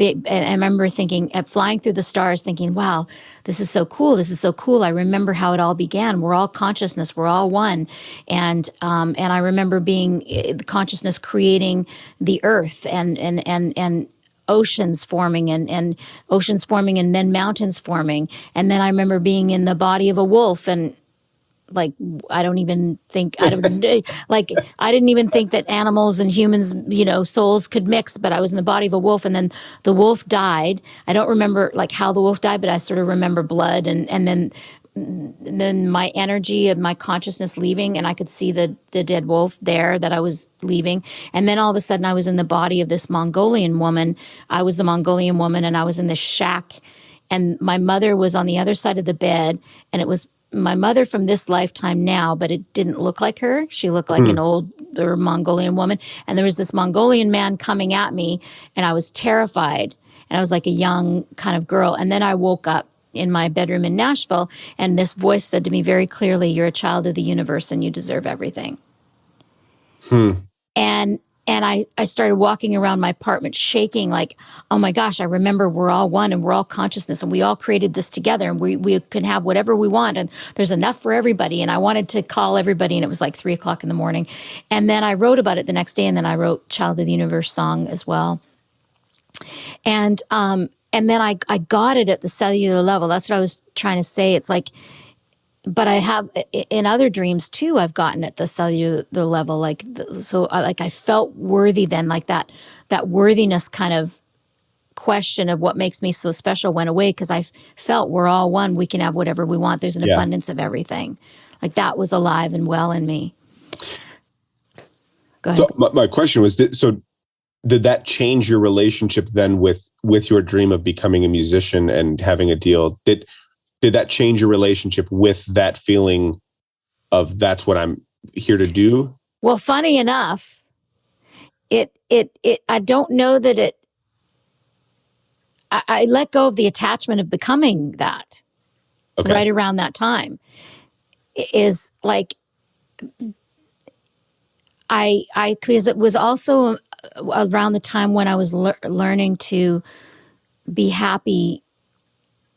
remember thinking, flying through the stars, thinking, wow, this is so cool. This is so cool. I remember how it all began. We're all consciousness. We're all one. And I remember being the consciousness creating the earth and oceans forming and oceans forming, and then mountains forming. And then I remember being in the body of a wolf, and like, I didn't even think that animals and humans, souls could mix, but I was in the body of a wolf, and then the wolf died. I don't remember like how the wolf died, but I sort of remember blood, and then my energy of my consciousness leaving, and I could see the dead wolf there that I was leaving. And then all of a sudden I was in the body of this Mongolian woman. I was the Mongolian woman, and I was in this shack, and my mother was on the other side of the bed, and it was my mother from this lifetime now, but it didn't look like her. She looked like an older Mongolian woman. And there was this Mongolian man coming at me, and I was terrified. And I was like a young kind of girl. And then I woke up in my bedroom in Nashville, and this voice said to me very clearly, "You're a child of the universe and you deserve everything." And I started walking around my apartment shaking, like, oh my gosh, I remember we're all one, and we're all consciousness, and we all created this together, and we can have whatever we want, and there's enough for everybody. And I wanted to call everybody, and it was like 3:00 in the morning. And then I wrote about it the next day, and then I wrote Child of the Universe song as well. And then I got it at the cellular level. That's what I was trying to say. It's like, but I have in other dreams too, I've gotten at the cellular level, like, I felt worthy then, like that worthiness kind of question of what makes me so special went away, because I felt we're all one. We can have whatever we want. There's an abundance of everything. Like that was alive and well in me. Go ahead. So my question was, did that change your relationship then with your dream of becoming a musician and having a deal? Did that change your relationship with that feeling of that's what I'm here to do? Well, funny enough, I don't know that I let go of the attachment of becoming that right around that time. Is like, because it was also around the time when I was learning to be happy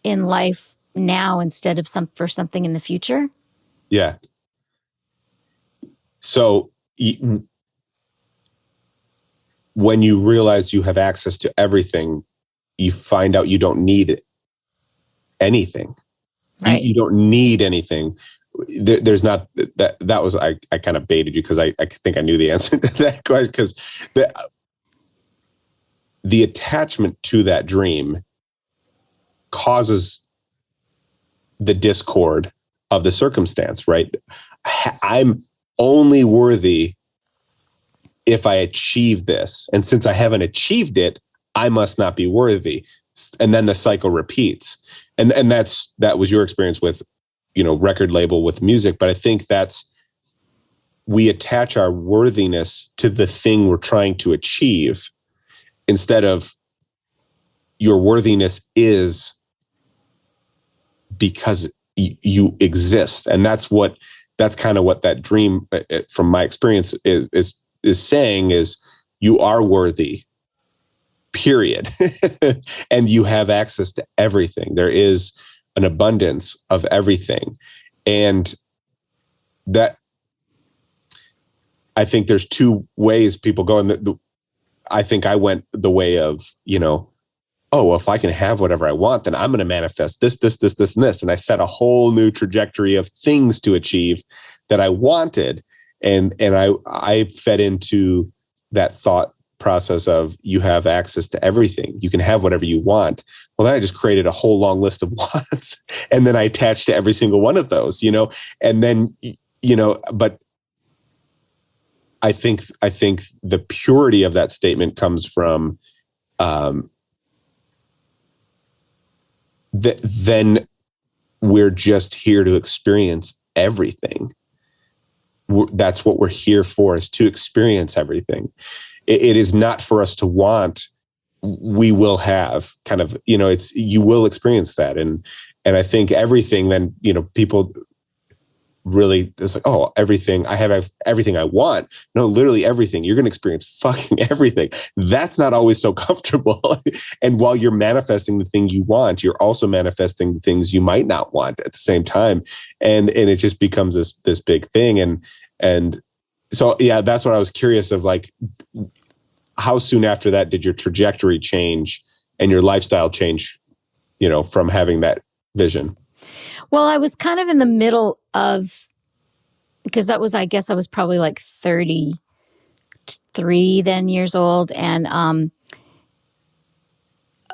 in life now instead of for something in the future. Yeah. So when you realize you have access to everything, you find out you don't need anything. Right. You don't need anything. There's not that was, I kind of baited you because I think I knew the answer to that question, because the attachment to that dream causes the discord of the circumstance, right? I'm only worthy if I achieve this. And since I haven't achieved it, I must not be worthy. And then the cycle repeats. And that was your experience with, record label, with music. But I think we attach our worthiness to the thing we're trying to achieve, instead of your worthiness is because you exist. And that's kind of what that dream, from my experience, is saying, is you are worthy, period. And you have access to everything. There is an abundance of everything. And that, I think there's two ways people go. And I think I went the way of, if I can have whatever I want, then I'm going to manifest this, and this. And I set a whole new trajectory of things to achieve that I wanted. And I fed into that thought process of, you have access to everything. You can have whatever you want. Well, then I just created a whole long list of wants. And then I attached to every single one of those, and then, but I think the purity of that statement comes from, then we're just here to experience everything. That's what we're here for, is to experience everything. It is not for us to want. We will have kind of, you will experience that. And I think everything then, people really, it's like, oh, everything, I have everything I want. No, literally everything. You're going to experience fucking everything. That's not always so comfortable. And while you're manifesting the thing you want, you're also manifesting the things you might not want at the same time. And it just becomes this big thing. And so, yeah, that's what I was curious of, like, how soon after that did your trajectory change and your lifestyle change, from having that vision? Well, I was kind of in the middle of, because I guess I was probably like 33 then years old. And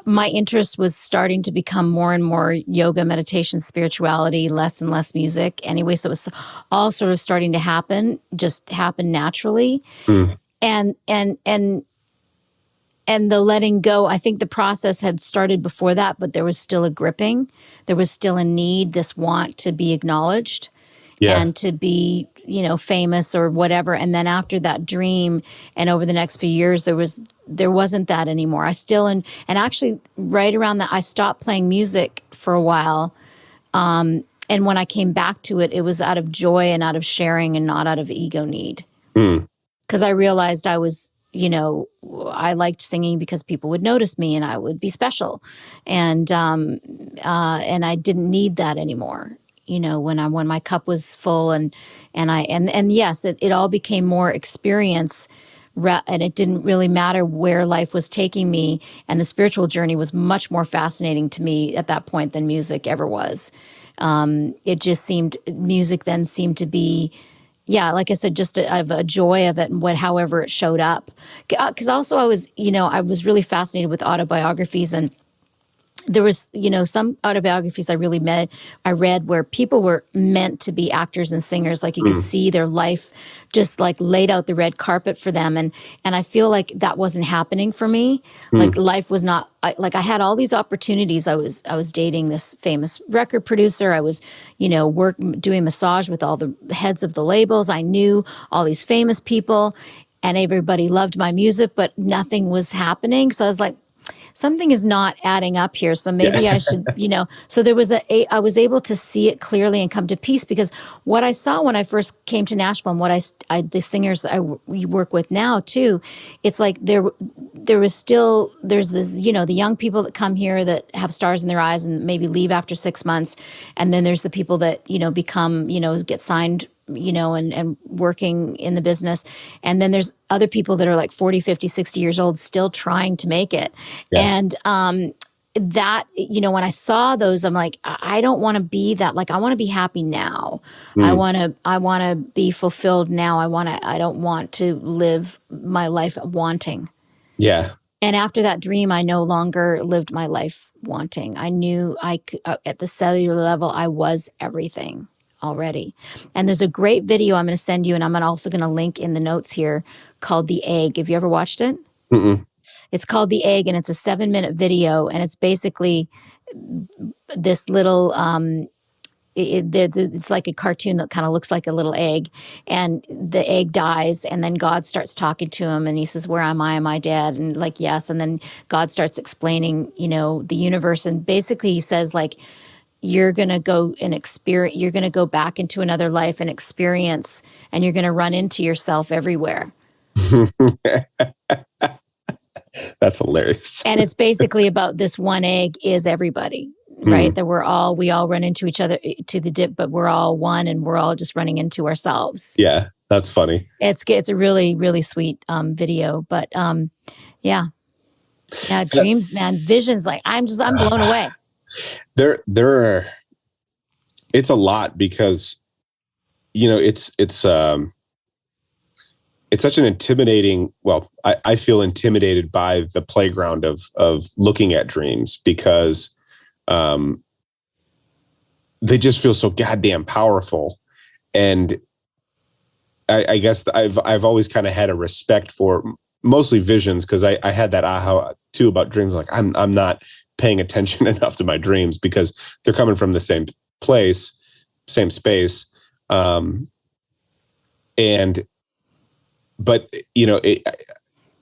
my interest was starting to become more and more yoga, meditation, spirituality, less and less music. Anyway, so it was all sort of starting to happen naturally. Mm. And the letting go, I think the process had started before that, but there was still a gripping. There was still a need, this want to be acknowledged and to be, famous or whatever. And then after that dream and over the next few years, there wasn't that anymore. I still, and actually right around that, I stopped playing music for a while. And when I came back to it, it was out of joy and out of sharing and not out of ego need. Because I realized I was, I liked singing because people would notice me and I would be special. And I didn't need that anymore. When my cup was full and yes, it all became more experience, and it didn't really matter where life was taking me. And the spiritual journey was much more fascinating to me at that point than music ever was. It just seemed, music then seemed to be, yeah, like I said, just a joy of it, and however it showed up. Because also I was really fascinated with autobiographies, and there was, some autobiographies I read where people were meant to be actors and singers. Like you could see their life just like laid out the red carpet for them. And I feel like that wasn't happening for me. Like life was not, I had all these opportunities. I was dating this famous record producer. I was, doing massage with all the heads of the labels. I knew all these famous people and everybody loved my music, but nothing was happening. So I was like, something is not adding up here. So maybe I should, so there was I was able to see it clearly and come to peace, because what I saw when I first came to Nashville, and what the singers I work with now too, it's like there's this, the young people that come here that have stars in their eyes and maybe leave after 6 months. And then there's the people that, become, get signed, and working in the business. And then there's other people that are like 40, 50, 60 years old, still trying to make it. Yeah. And that, when I saw those, I'm like, I don't want to be that. Like, I want to be happy now. I want to be fulfilled now. I don't want to live my life wanting. Yeah. And after that dream, I no longer lived my life wanting. I knew I could, at the cellular level, I was everything already. And there's a great video I'm going to send you, and I'm also going to link in the notes here, called The Egg. Have you ever watched it? Mm-mm. It's called The Egg, and it's a 7-minute video, and it's basically this little, it's like a cartoon that kind of looks like a little egg, and the egg dies, and then God starts talking to him, and he says, "Where am I? Am I dead?" And like, yes. And then God starts explaining, the universe. And basically he says, like, you're going to go and experience, you're going to go back into another life and experience, and you're going to run into yourself everywhere. That's hilarious. And it's basically about this one egg is everybody, right? That we all run into each other to the dip, but we're all one, and we're all just running into ourselves. Yeah. That's funny. It's a really, really sweet video, but yeah, dreams, man, visions. Like I'm blown away. There are, it's a lot, because, it's such an intimidating, I feel intimidated by the playground of looking at dreams, because they just feel so goddamn powerful. And I guess I've always kind of had a respect for mostly visions, because I had that aha too about dreams. Like I'm not paying attention enough to my dreams, because they're coming from the same place, same space. But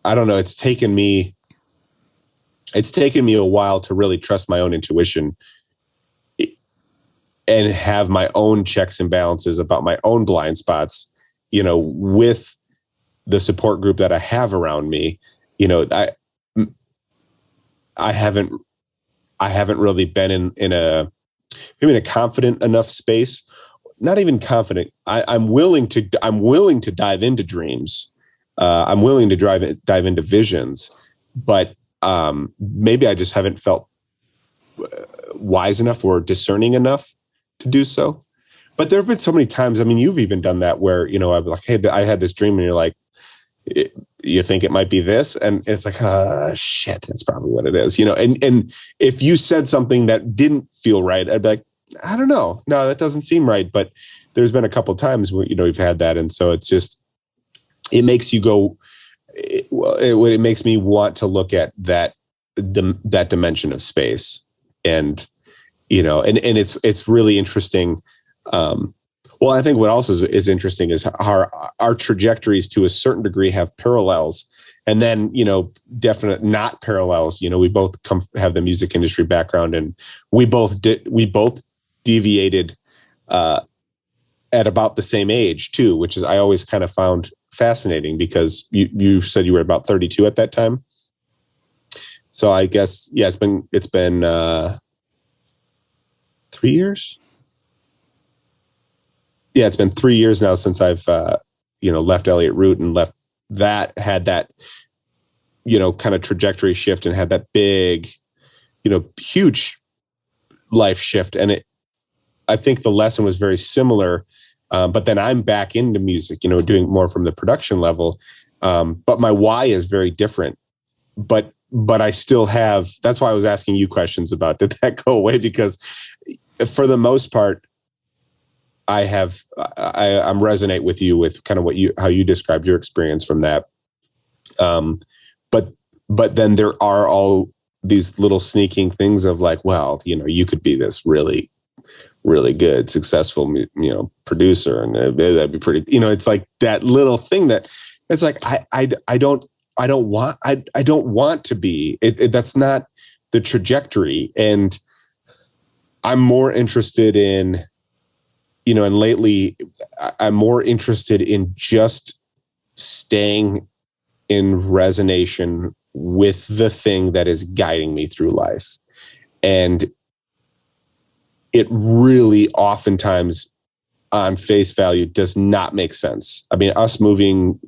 I don't know. It's taken me a while to really trust my own intuition and have my own checks and balances about my own blind spots, with the support group that I have around me. I haven't really been in a confident enough space. Not even confident. I'm willing to dive into dreams. I'm willing to dive into visions, but maybe I just haven't felt wise enough or discerning enough to do so. But there have been so many times. I mean, you've even done that where I'm like, "Hey, I had this dream," and you're like, "You think it might be this?" And it's like, shit, that's probably what it is. And if you said something that didn't feel right, I'd be like, I don't know. No, that doesn't seem right. But there's been a couple of times where, we've had that. And so it's just, it makes you go, it makes me want to look at that dimension of space. And, and it's really interesting. Well, I think what else is interesting is how our trajectories to a certain degree have parallels, and then, definite not parallels. We both have the music industry background, and we both deviated at about the same age too, which is I always kind of found fascinating, because you said you were about 32 at that time. So I guess, yeah, it's been 3 years. Yeah, it's been 3 years now since I've left Elliott Root and had that kind of trajectory shift, and had that big, huge life shift. And I think the lesson was very similar. But then I'm back into music, doing more from the production level. But my why is very different. But I still have, that's why I was asking you questions about, did that go away? Because for the most part, I'm resonate with you with kind of how you described your experience from that. But then there are all these little sneaking things of like, well, you could be this really, really good, successful, producer, and that'd be pretty, it's like that little thing that it's like, I don't want to be, that's not the trajectory. And I'm more interested in, and lately I'm more interested in just staying in resonation with the thing that is guiding me through life. And it really oftentimes on face value does not make sense. I mean, us moving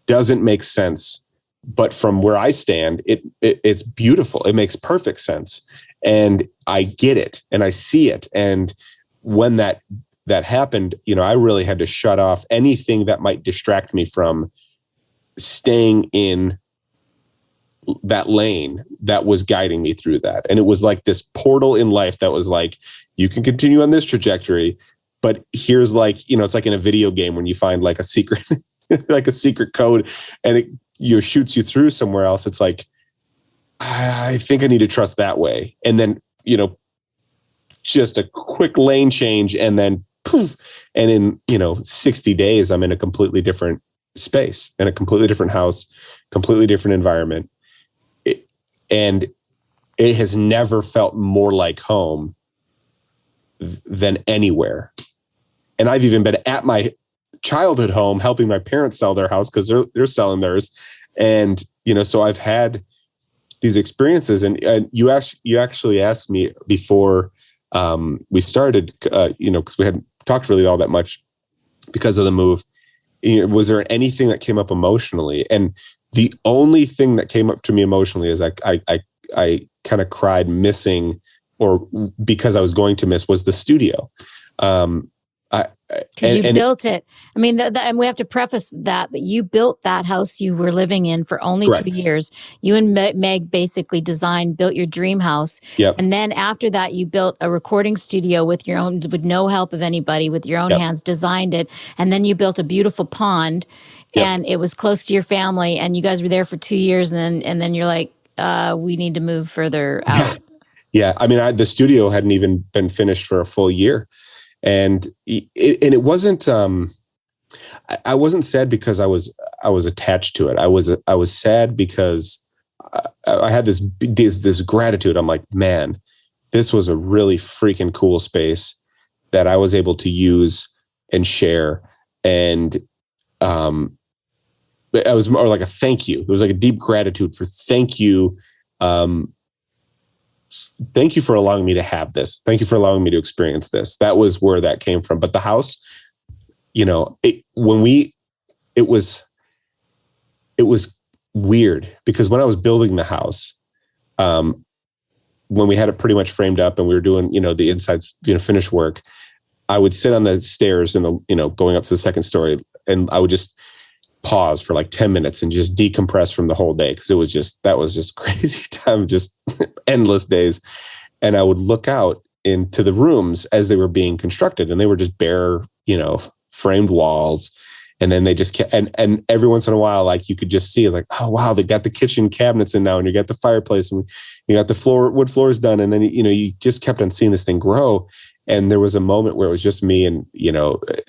doesn't make sense, but from where I stand, it's beautiful. It makes perfect sense. And I get it and I see it. And when that happened, I really had to shut off anything that might distract me from staying in that lane that was guiding me through that. And it was like this portal in life that was like, you can continue on this trajectory, but here's like, it's like in a video game when you find like a secret, like a secret code and it shoots you through somewhere else. It's like, I think I need to trust that way. And then, just a quick lane change and then poof. And in, 60 days, I'm in a completely different space, in a completely different house, completely different environment. And it has never felt more like home than anywhere. And I've even been at my childhood home helping my parents sell their house because they're selling theirs. And, so I've had these experiences. And you actually asked me before we started, because we hadn't talked really all that much because of the move. Was there anything that came up emotionally? And the only thing that came up to me emotionally is I kind of cried missing, or because I was going to miss, was the studio. Because you built it. I mean, and we have to preface that you built that house you were living in for only Correct. 2 years. You and Meg basically built your dream house. Yep. And then after that, you built a recording studio with no help of anybody, with your own Yep. hands, designed it. And then you built a beautiful pond, Yep. and it was close to your family. And you guys were there for 2 years. And then you're like, we need to move further out. Yeah. I mean, the studio hadn't even been finished for a full year. And it wasn't, I wasn't sad because I was attached to it. I was sad because I had this gratitude. I'm like, man, this was a really freaking cool space that I was able to use and share. And, it was more like a thank you. It was like a deep gratitude for thank you. Thank you for allowing me to have this. Thank you for allowing me to experience this. That was where that came from. But the house, it was weird because when I was building the house, when we had it pretty much framed up and we were doing, the insides, finish work, I would sit on the stairs and going up to the second story, and I would just pause for like 10 minutes and just decompress from the whole day. Cause that was just crazy time, just endless days. And I would look out into the rooms as they were being constructed, and they were just bare, framed walls. And then they just kept, and every once in a while, like you could just see like, oh wow, they got the kitchen cabinets in now, and you got the fireplace, and you got the wood floors done. And then, you just kept on seeing this thing grow. And there was a moment where it was just me and,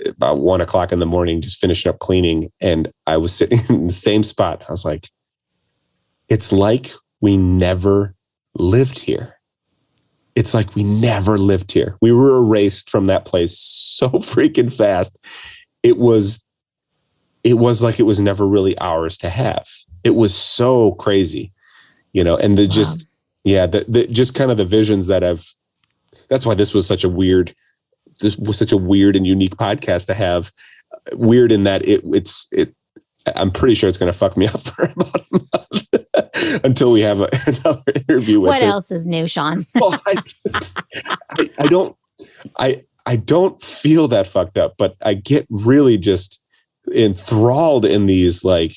about 1 o'clock in the morning, just finishing up cleaning. And I was sitting in the same spot. I was like, it's like we never lived here. It's like we never lived here. We were erased from that place so freaking fast. It was like it was never really ours to have. It was so crazy, and just kind of the visions that that's why this was such a weird and unique podcast to have. Weird in that I'm pretty sure it's going to fuck me up for about a month until we have another interview with What else is new, Sean? Well, I don't feel that fucked up, but I get really just enthralled in these, like,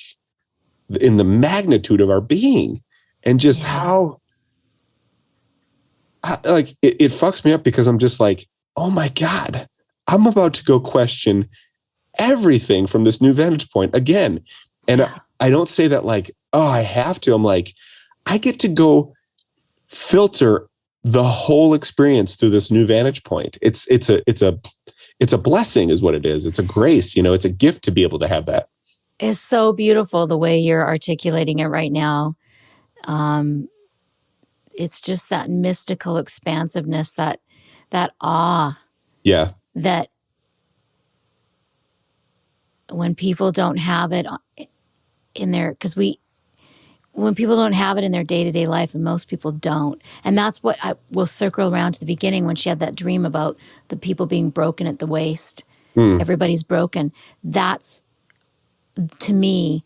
in the magnitude of our being, and just how like it fucks me up, because I'm just like, oh my God, I'm about to go question everything from this new vantage point again. And I don't say that like, oh, I have to. I'm like, I get to go filter the whole experience through this new vantage point. It's a blessing is what it is. It's a grace, it's a gift to be able to have that. It's so beautiful the way you're articulating it right now. It's just that mystical expansiveness, that awe. Yeah. That when people don't have it in their, when people don't have it in their day-to-day life, and most people don't. And that's what I will circle around to the beginning when she had that dream about the people being broken at the waist. Everybody's broken. That's, to me,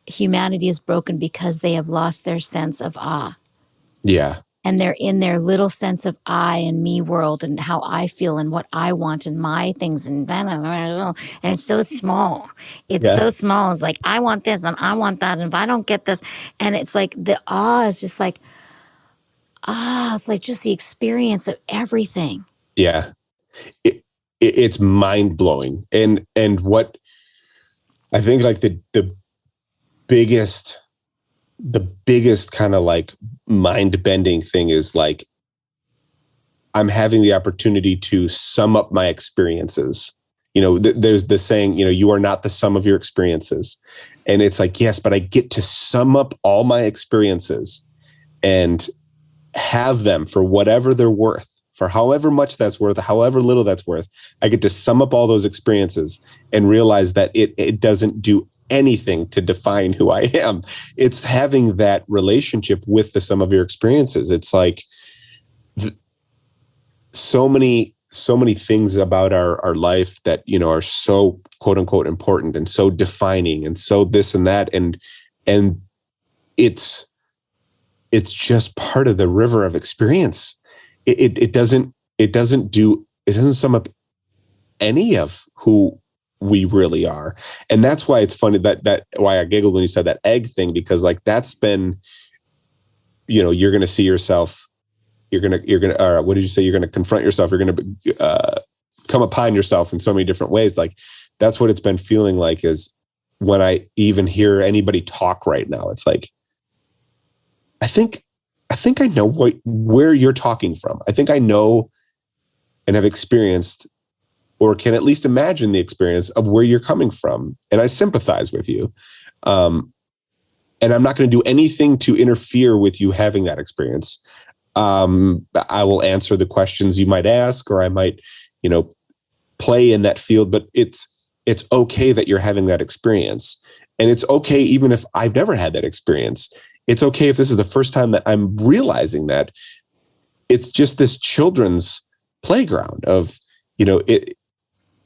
humanity is broken because they have lost their sense of awe. Yeah. And they're in their little sense of I and me world, and how I feel and what I want and my things, and it's so small. It's so small. It's like, I want this and I want that, and if I don't get this, and it's like the awe is just like, it's like just the experience of everything. Yeah. It's mind blowing. And what I think, like, the biggest kind of like mind bending thing is, like, I'm having the opportunity to sum up my experiences. There's the saying, you are not the sum of your experiences. And it's like, yes, but I get to sum up all my experiences and have them for whatever they're worth, for however much that's worth, however little that's worth. I get to sum up all those experiences and realize that it doesn't do anything to define who I am. It's having that relationship with the sum of your experiences. It's like so many things about our life that, are so quote unquote important and so defining and so this and that. And it's just part of the river of experience. It doesn't sum up any of who we really are. And that's why it's funny that why I giggled when you said that egg thing, because, like, that's been, you're going to see yourself, you're going to, what did you say? You're going to confront yourself. You're going to come upon yourself in so many different ways. Like, that's what it's been feeling like, is when I even hear anybody talk right now, it's like, I think I know where you're talking from. I think I know and have experienced, or can at least imagine the experience of where you're coming from. And I sympathize with you. And I'm not going to do anything to interfere with you having that experience. I will answer the questions you might ask, or I might, play in that field, but it's okay that you're having that experience. And it's okay even if I've never had that experience. It's okay if this is the first time that I'm realizing that. It's just this children's playground of,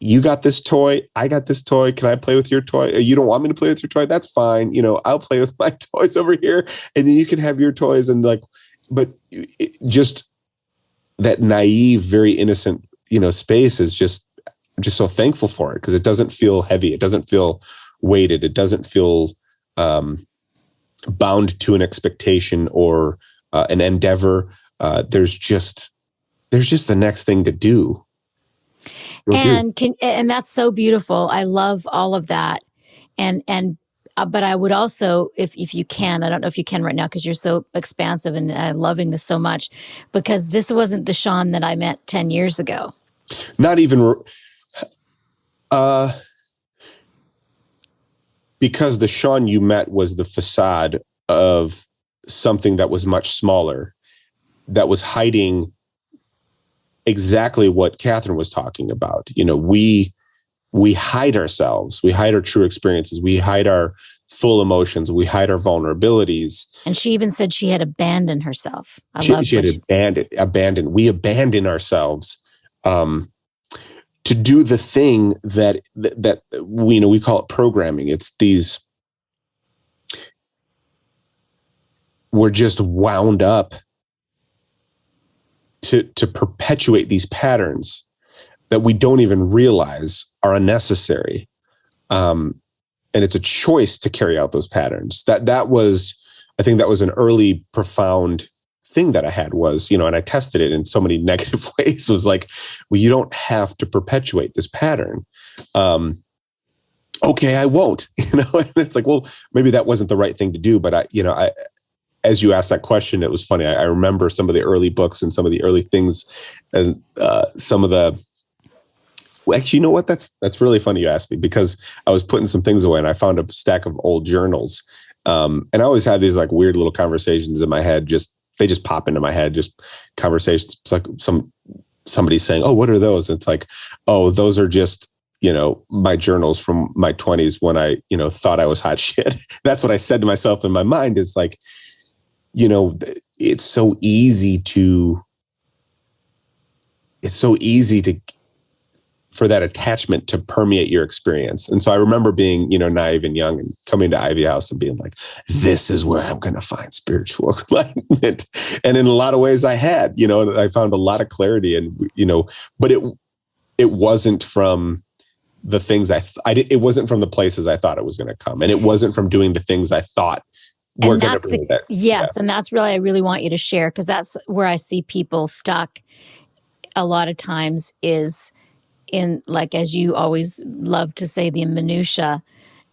you got this toy, I got this toy. Can I play with your toy? You don't want me to play with your toy? That's fine. I'll play with my toys over here, and then you can have your toys. And like, but just that naive, very innocent, space is just, I'm just so thankful for it, because it doesn't feel heavy. It doesn't feel weighted. It doesn't feel bound to an expectation or an endeavor. There's just the next thing to do. And that's so beautiful. I love all of that. But I would also, if you can, I don't know if you can right now, because you're so expansive and loving this so much, because this wasn't the Sean that I met 10 years ago. Not even, because the Sean you met was the facade of something that was much smaller, that was hiding exactly what Katherine was talking about. We hide ourselves, we hide our true experiences, we hide our full emotions, we hide our vulnerabilities. And she even said she had abandoned herself. She had abandoned. We abandon ourselves to do the thing that we call it programming. It's these, we're just wound up to perpetuate these patterns that we don't even realize are unnecessary. And it's a choice to carry out those patterns. That was, I think that was an early profound thing that I had was, and I tested it in so many negative ways. It was like, well, you don't have to perpetuate this pattern. Okay, I won't, and it's like, well, maybe that wasn't the right thing to do. But I, as you asked that question, it was funny. I remember some of the early books and some of the early things, and some of the. Well, actually, you know what? That's really funny you asked me, because I was putting some things away and I found a stack of old journals. And I always have these like weird little conversations in my head. They just pop into my head. Just conversations. It's like somebody saying, "Oh, what are those?" And it's like, "Oh, those are just my journals from my 20s when I thought I was hot shit." That's what I said to myself in my mind. Is like, it's so easy to for that attachment to permeate your experience. And so I remember being, naive and young and coming to Ivy House and being like, this is where I'm going to find spiritual enlightenment. And in a lot of ways I had, I found a lot of clarity and, but it wasn't from the things it wasn't from the places I thought it was going to come. And it wasn't from doing the things I thought were going to bring that. Yes. Yeah. And that's really, I really want you to share, because that's where I see people stuck a lot of times is in, like, as you always love to say, the minutia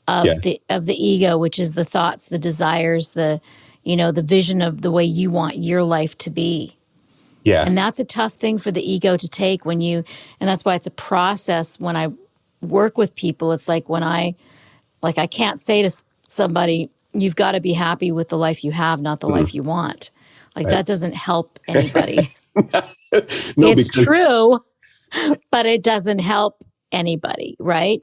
of the ego, which is the thoughts, the desires, the vision of the way you want your life to be. Yeah. And that's a tough thing for the ego to take and that's why it's a process. When I work with people, it's like I can't say to somebody, you've got to be happy with the life you have, not the life you want. Like, right. That doesn't help anybody. It's true, but it doesn't help anybody, right?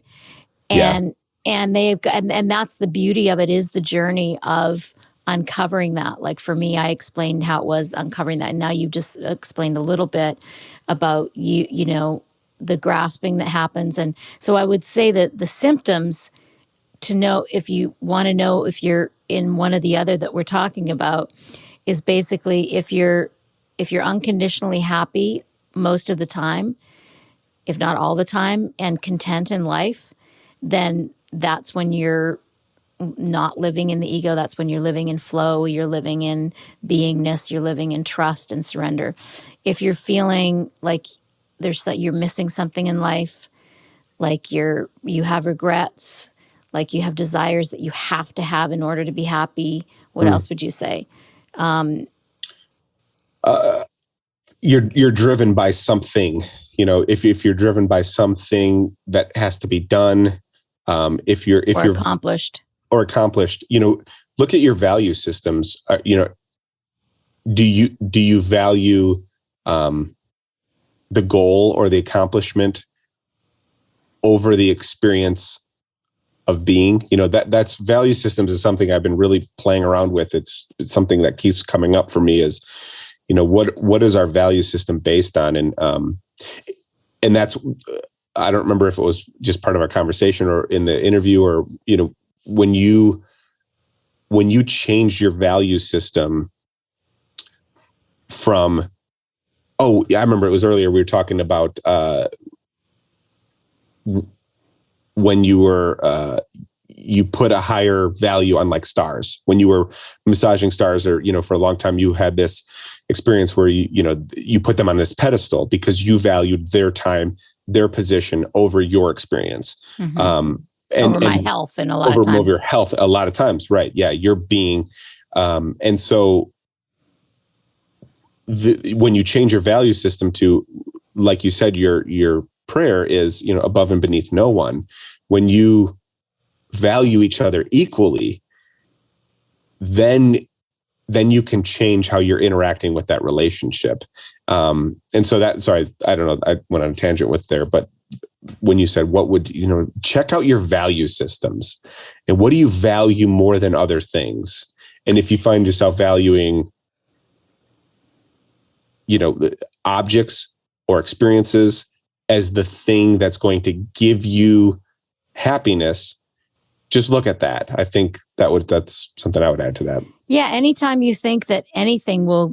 And and that's the beauty of it, is the journey of uncovering that. Like for me, I explained how it was uncovering that, and now you've just explained a little bit about the grasping that happens. And so I would say that the symptoms, to know if you want to know if you're in one or the other that we're talking about, is basically if you're unconditionally happy most of the time, if not all the time, and content in life, then that's when you're not living in the ego. That's when you're living in flow, you're living in beingness, you're living in trust and surrender. If you're feeling like you're missing something in life, like you have regrets, like you have desires that you have to have in order to be happy, what else would you say? You're driven by something. If you're driven by something that has to be done, if you're accomplished, look at your value systems. Do you value the goal or the accomplishment over the experience of being? That's value systems is something I've been really playing around with. It's something that keeps coming up for me is, what is our value system based on? And that's, I don't remember if it was just part of our conversation or in the interview, or, when you change your value system from, I remember it was earlier, we were talking about, when you were, you put a higher value on like stars, when you were massaging stars, or, for a long time, you had this experience where you put them on this pedestal because you valued their time, their position over your experience. Mm-hmm. Over my health, and a lot of times. Over your health, a lot of times, right? Yeah, your being. And so when you change your value system to, like you said, your prayer is, above and beneath no one. When you value each other equally, then you can change how you're interacting with that relationship. And so I don't know, I went on a tangent with there, but when you said, what would, check out your value systems, and what do you value more than other things? And if you find yourself valuing, objects or experiences as the thing that's going to give you happiness, just look at that. I think that's something I would add to that. Yeah. Anytime you think that anything will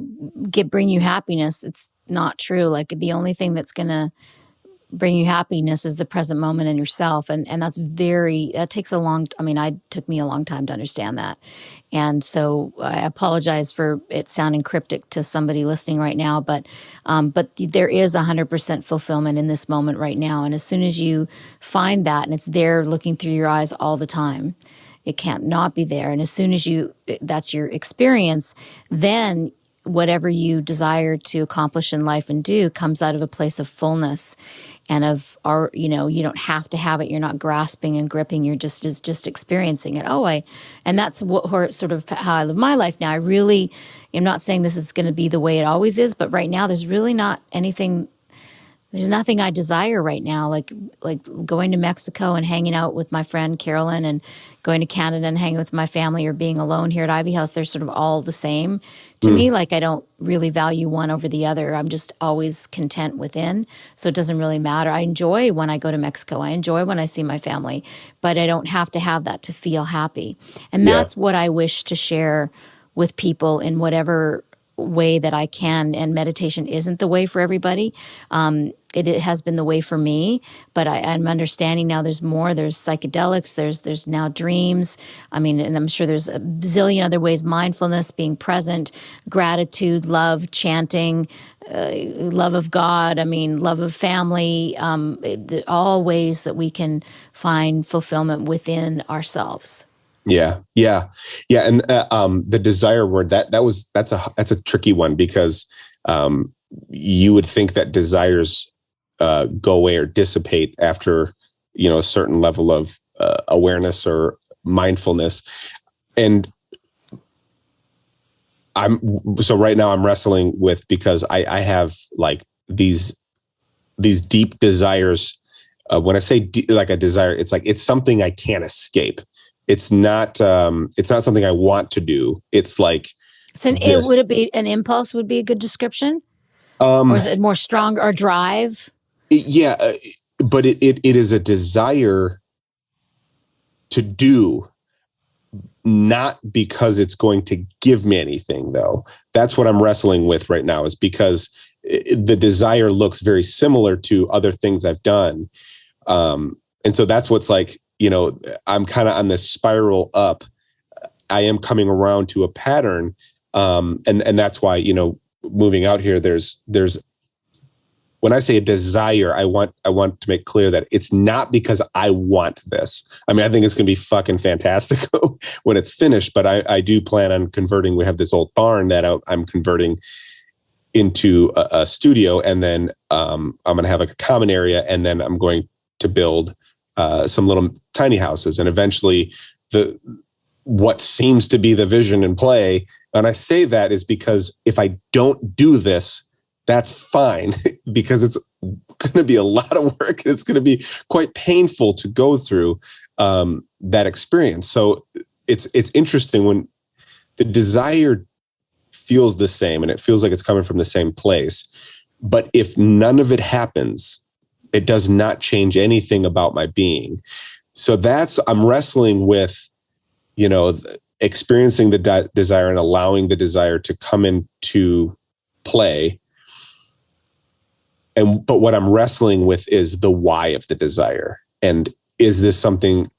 bring you happiness, it's not true. Like the only thing that's going to bring you happiness is the present moment in yourself. And that takes it took me a long time to understand that. And so I apologize for it sounding cryptic to somebody listening right now, but there is 100% fulfillment in this moment right now. And as soon as you find that, and it's there looking through your eyes all the time, it can't not be there. And as soon as that's your experience, then whatever you desire to accomplish in life and do comes out of a place of fullness and you don't have to have it. You're not grasping and gripping. You're just experiencing it. And that's sort of how I live my life now. I really am not saying this is going to be the way it always is, but right now there's really not anything. There's nothing I desire right now, like going to Mexico and hanging out with my friend Carolyn, and going to Canada and hanging with my family, or being alone here at Ivy House. They're sort of all the same to me. Like, I don't really value one over the other. I'm just always content within. So it doesn't really matter. I enjoy when I go to Mexico. I enjoy when I see my family, but I don't have to have that to feel happy. And that's what I wish to share with people in whatever way that I can. And meditation isn't the way for everybody. It has been the way for me, but I'm understanding now there's more. There's psychedelics. There's now dreams. And I'm sure there's a zillion other ways: mindfulness, being present, gratitude, love, chanting, love of God. Love of family. All ways that we can find fulfillment within ourselves. Yeah. And the desire word, that's a tricky one, because you would think that desires go away or dissipate after, a certain level of awareness or mindfulness. And right now I'm wrestling with, because I have like these deep desires. When I say like a desire, it's something I can't escape. It's not something I want to do. It's like, would it be an impulse would be a good description? Or is it more strong, or drive? But it is a desire to do, not because it's going to give me anything, though. That's what I'm wrestling with right now, is because the desire looks very similar to other things I've done. And so that's what's like, I'm kind of on this spiral up. I am coming around to a pattern. And that's why, moving out here, there's when I say a desire, I want to make clear that it's not because I want this. I think it's going to be fucking fantastic when it's finished, but I do plan on converting. We have this old barn that I'm converting into a studio, and then I'm going to have a common area, and then I'm going to build some little tiny houses, and eventually what seems to be the vision in play. And I say that is because if I don't do this, that's fine, because it's going to be a lot of work. And it's going to be quite painful to go through that experience. So it's interesting when the desire feels the same, and it feels like it's coming from the same place. But if none of it happens, it does not change anything about my being. So I'm wrestling with, experiencing the desire and allowing the desire to come into play. But what I'm wrestling with is the why of the desire. And is this something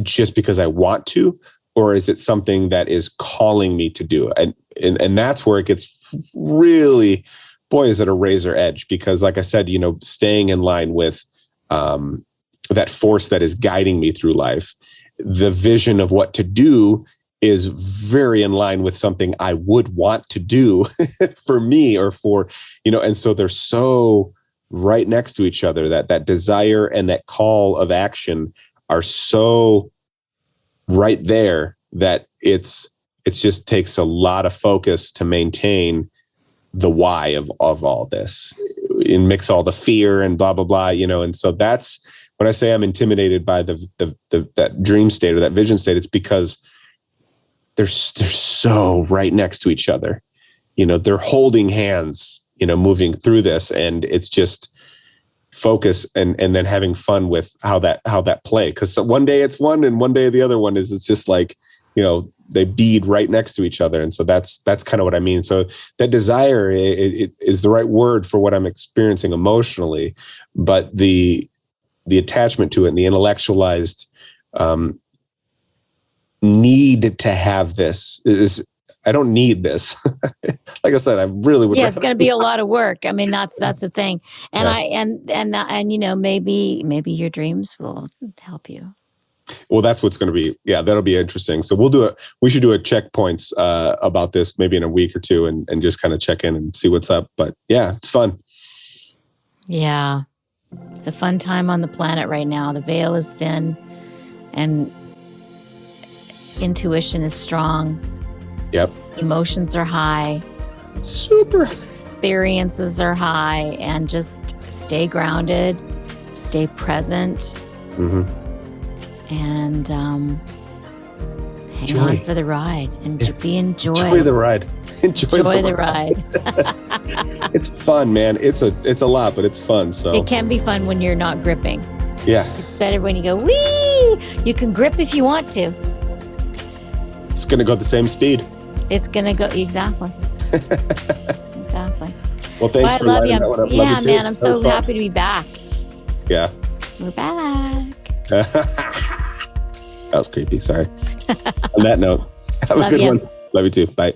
just because I want to, or is it something that is calling me to do it? And that's where it gets really, boy, is it a razor edge, because like I said, staying in line with that force that is guiding me through life, the vision of what to do is very in line with something I would want to do for me, or for, and so they're so right next to each other, that desire and that call of action are so right there that it's just takes a lot of focus to maintain the why of all this, and mix all the fear and blah, blah, blah, and so that's when I say I'm intimidated by that dream state or that vision state, it's because they're so right next to each other. They're holding hands, moving through this, and it's just focus and then having fun with how that play. Because one day it's one, and one day the other one is. It's just like, they bead right next to each other. And so that's kind of what I mean. So that desire it is the right word for what I'm experiencing emotionally, but the attachment to it and the intellectualized need to have this is, I don't need this. Like I said, I really would. Yeah, it's going to be a lot of work. I mean, that's the thing. And maybe your dreams will help you. Well, that's what's going to be. Yeah, that'll be interesting. So we should do a checkpoints about this maybe in a week or two and just kind of check in and see what's up. But yeah, it's fun. Yeah. It's a fun time on the planet right now. The veil is thin and intuition is strong. Yep. Emotions are high. Super. Experiences are high, and just stay grounded, stay present, and hang on for the ride and enjoy the ride. Enjoy the ride. It's fun, man. It's a lot, but it's fun. So it can be fun when you're not gripping. Yeah. It's better when you go, wee! You can grip if you want to. It's going to go the same speed. It's going to go, exactly. Exactly. Well, thanks for love you. Yeah, man, I'm so happy to be back. Yeah. We're back. That was creepy. Sorry. On that note, have a good one. Love you too. Bye.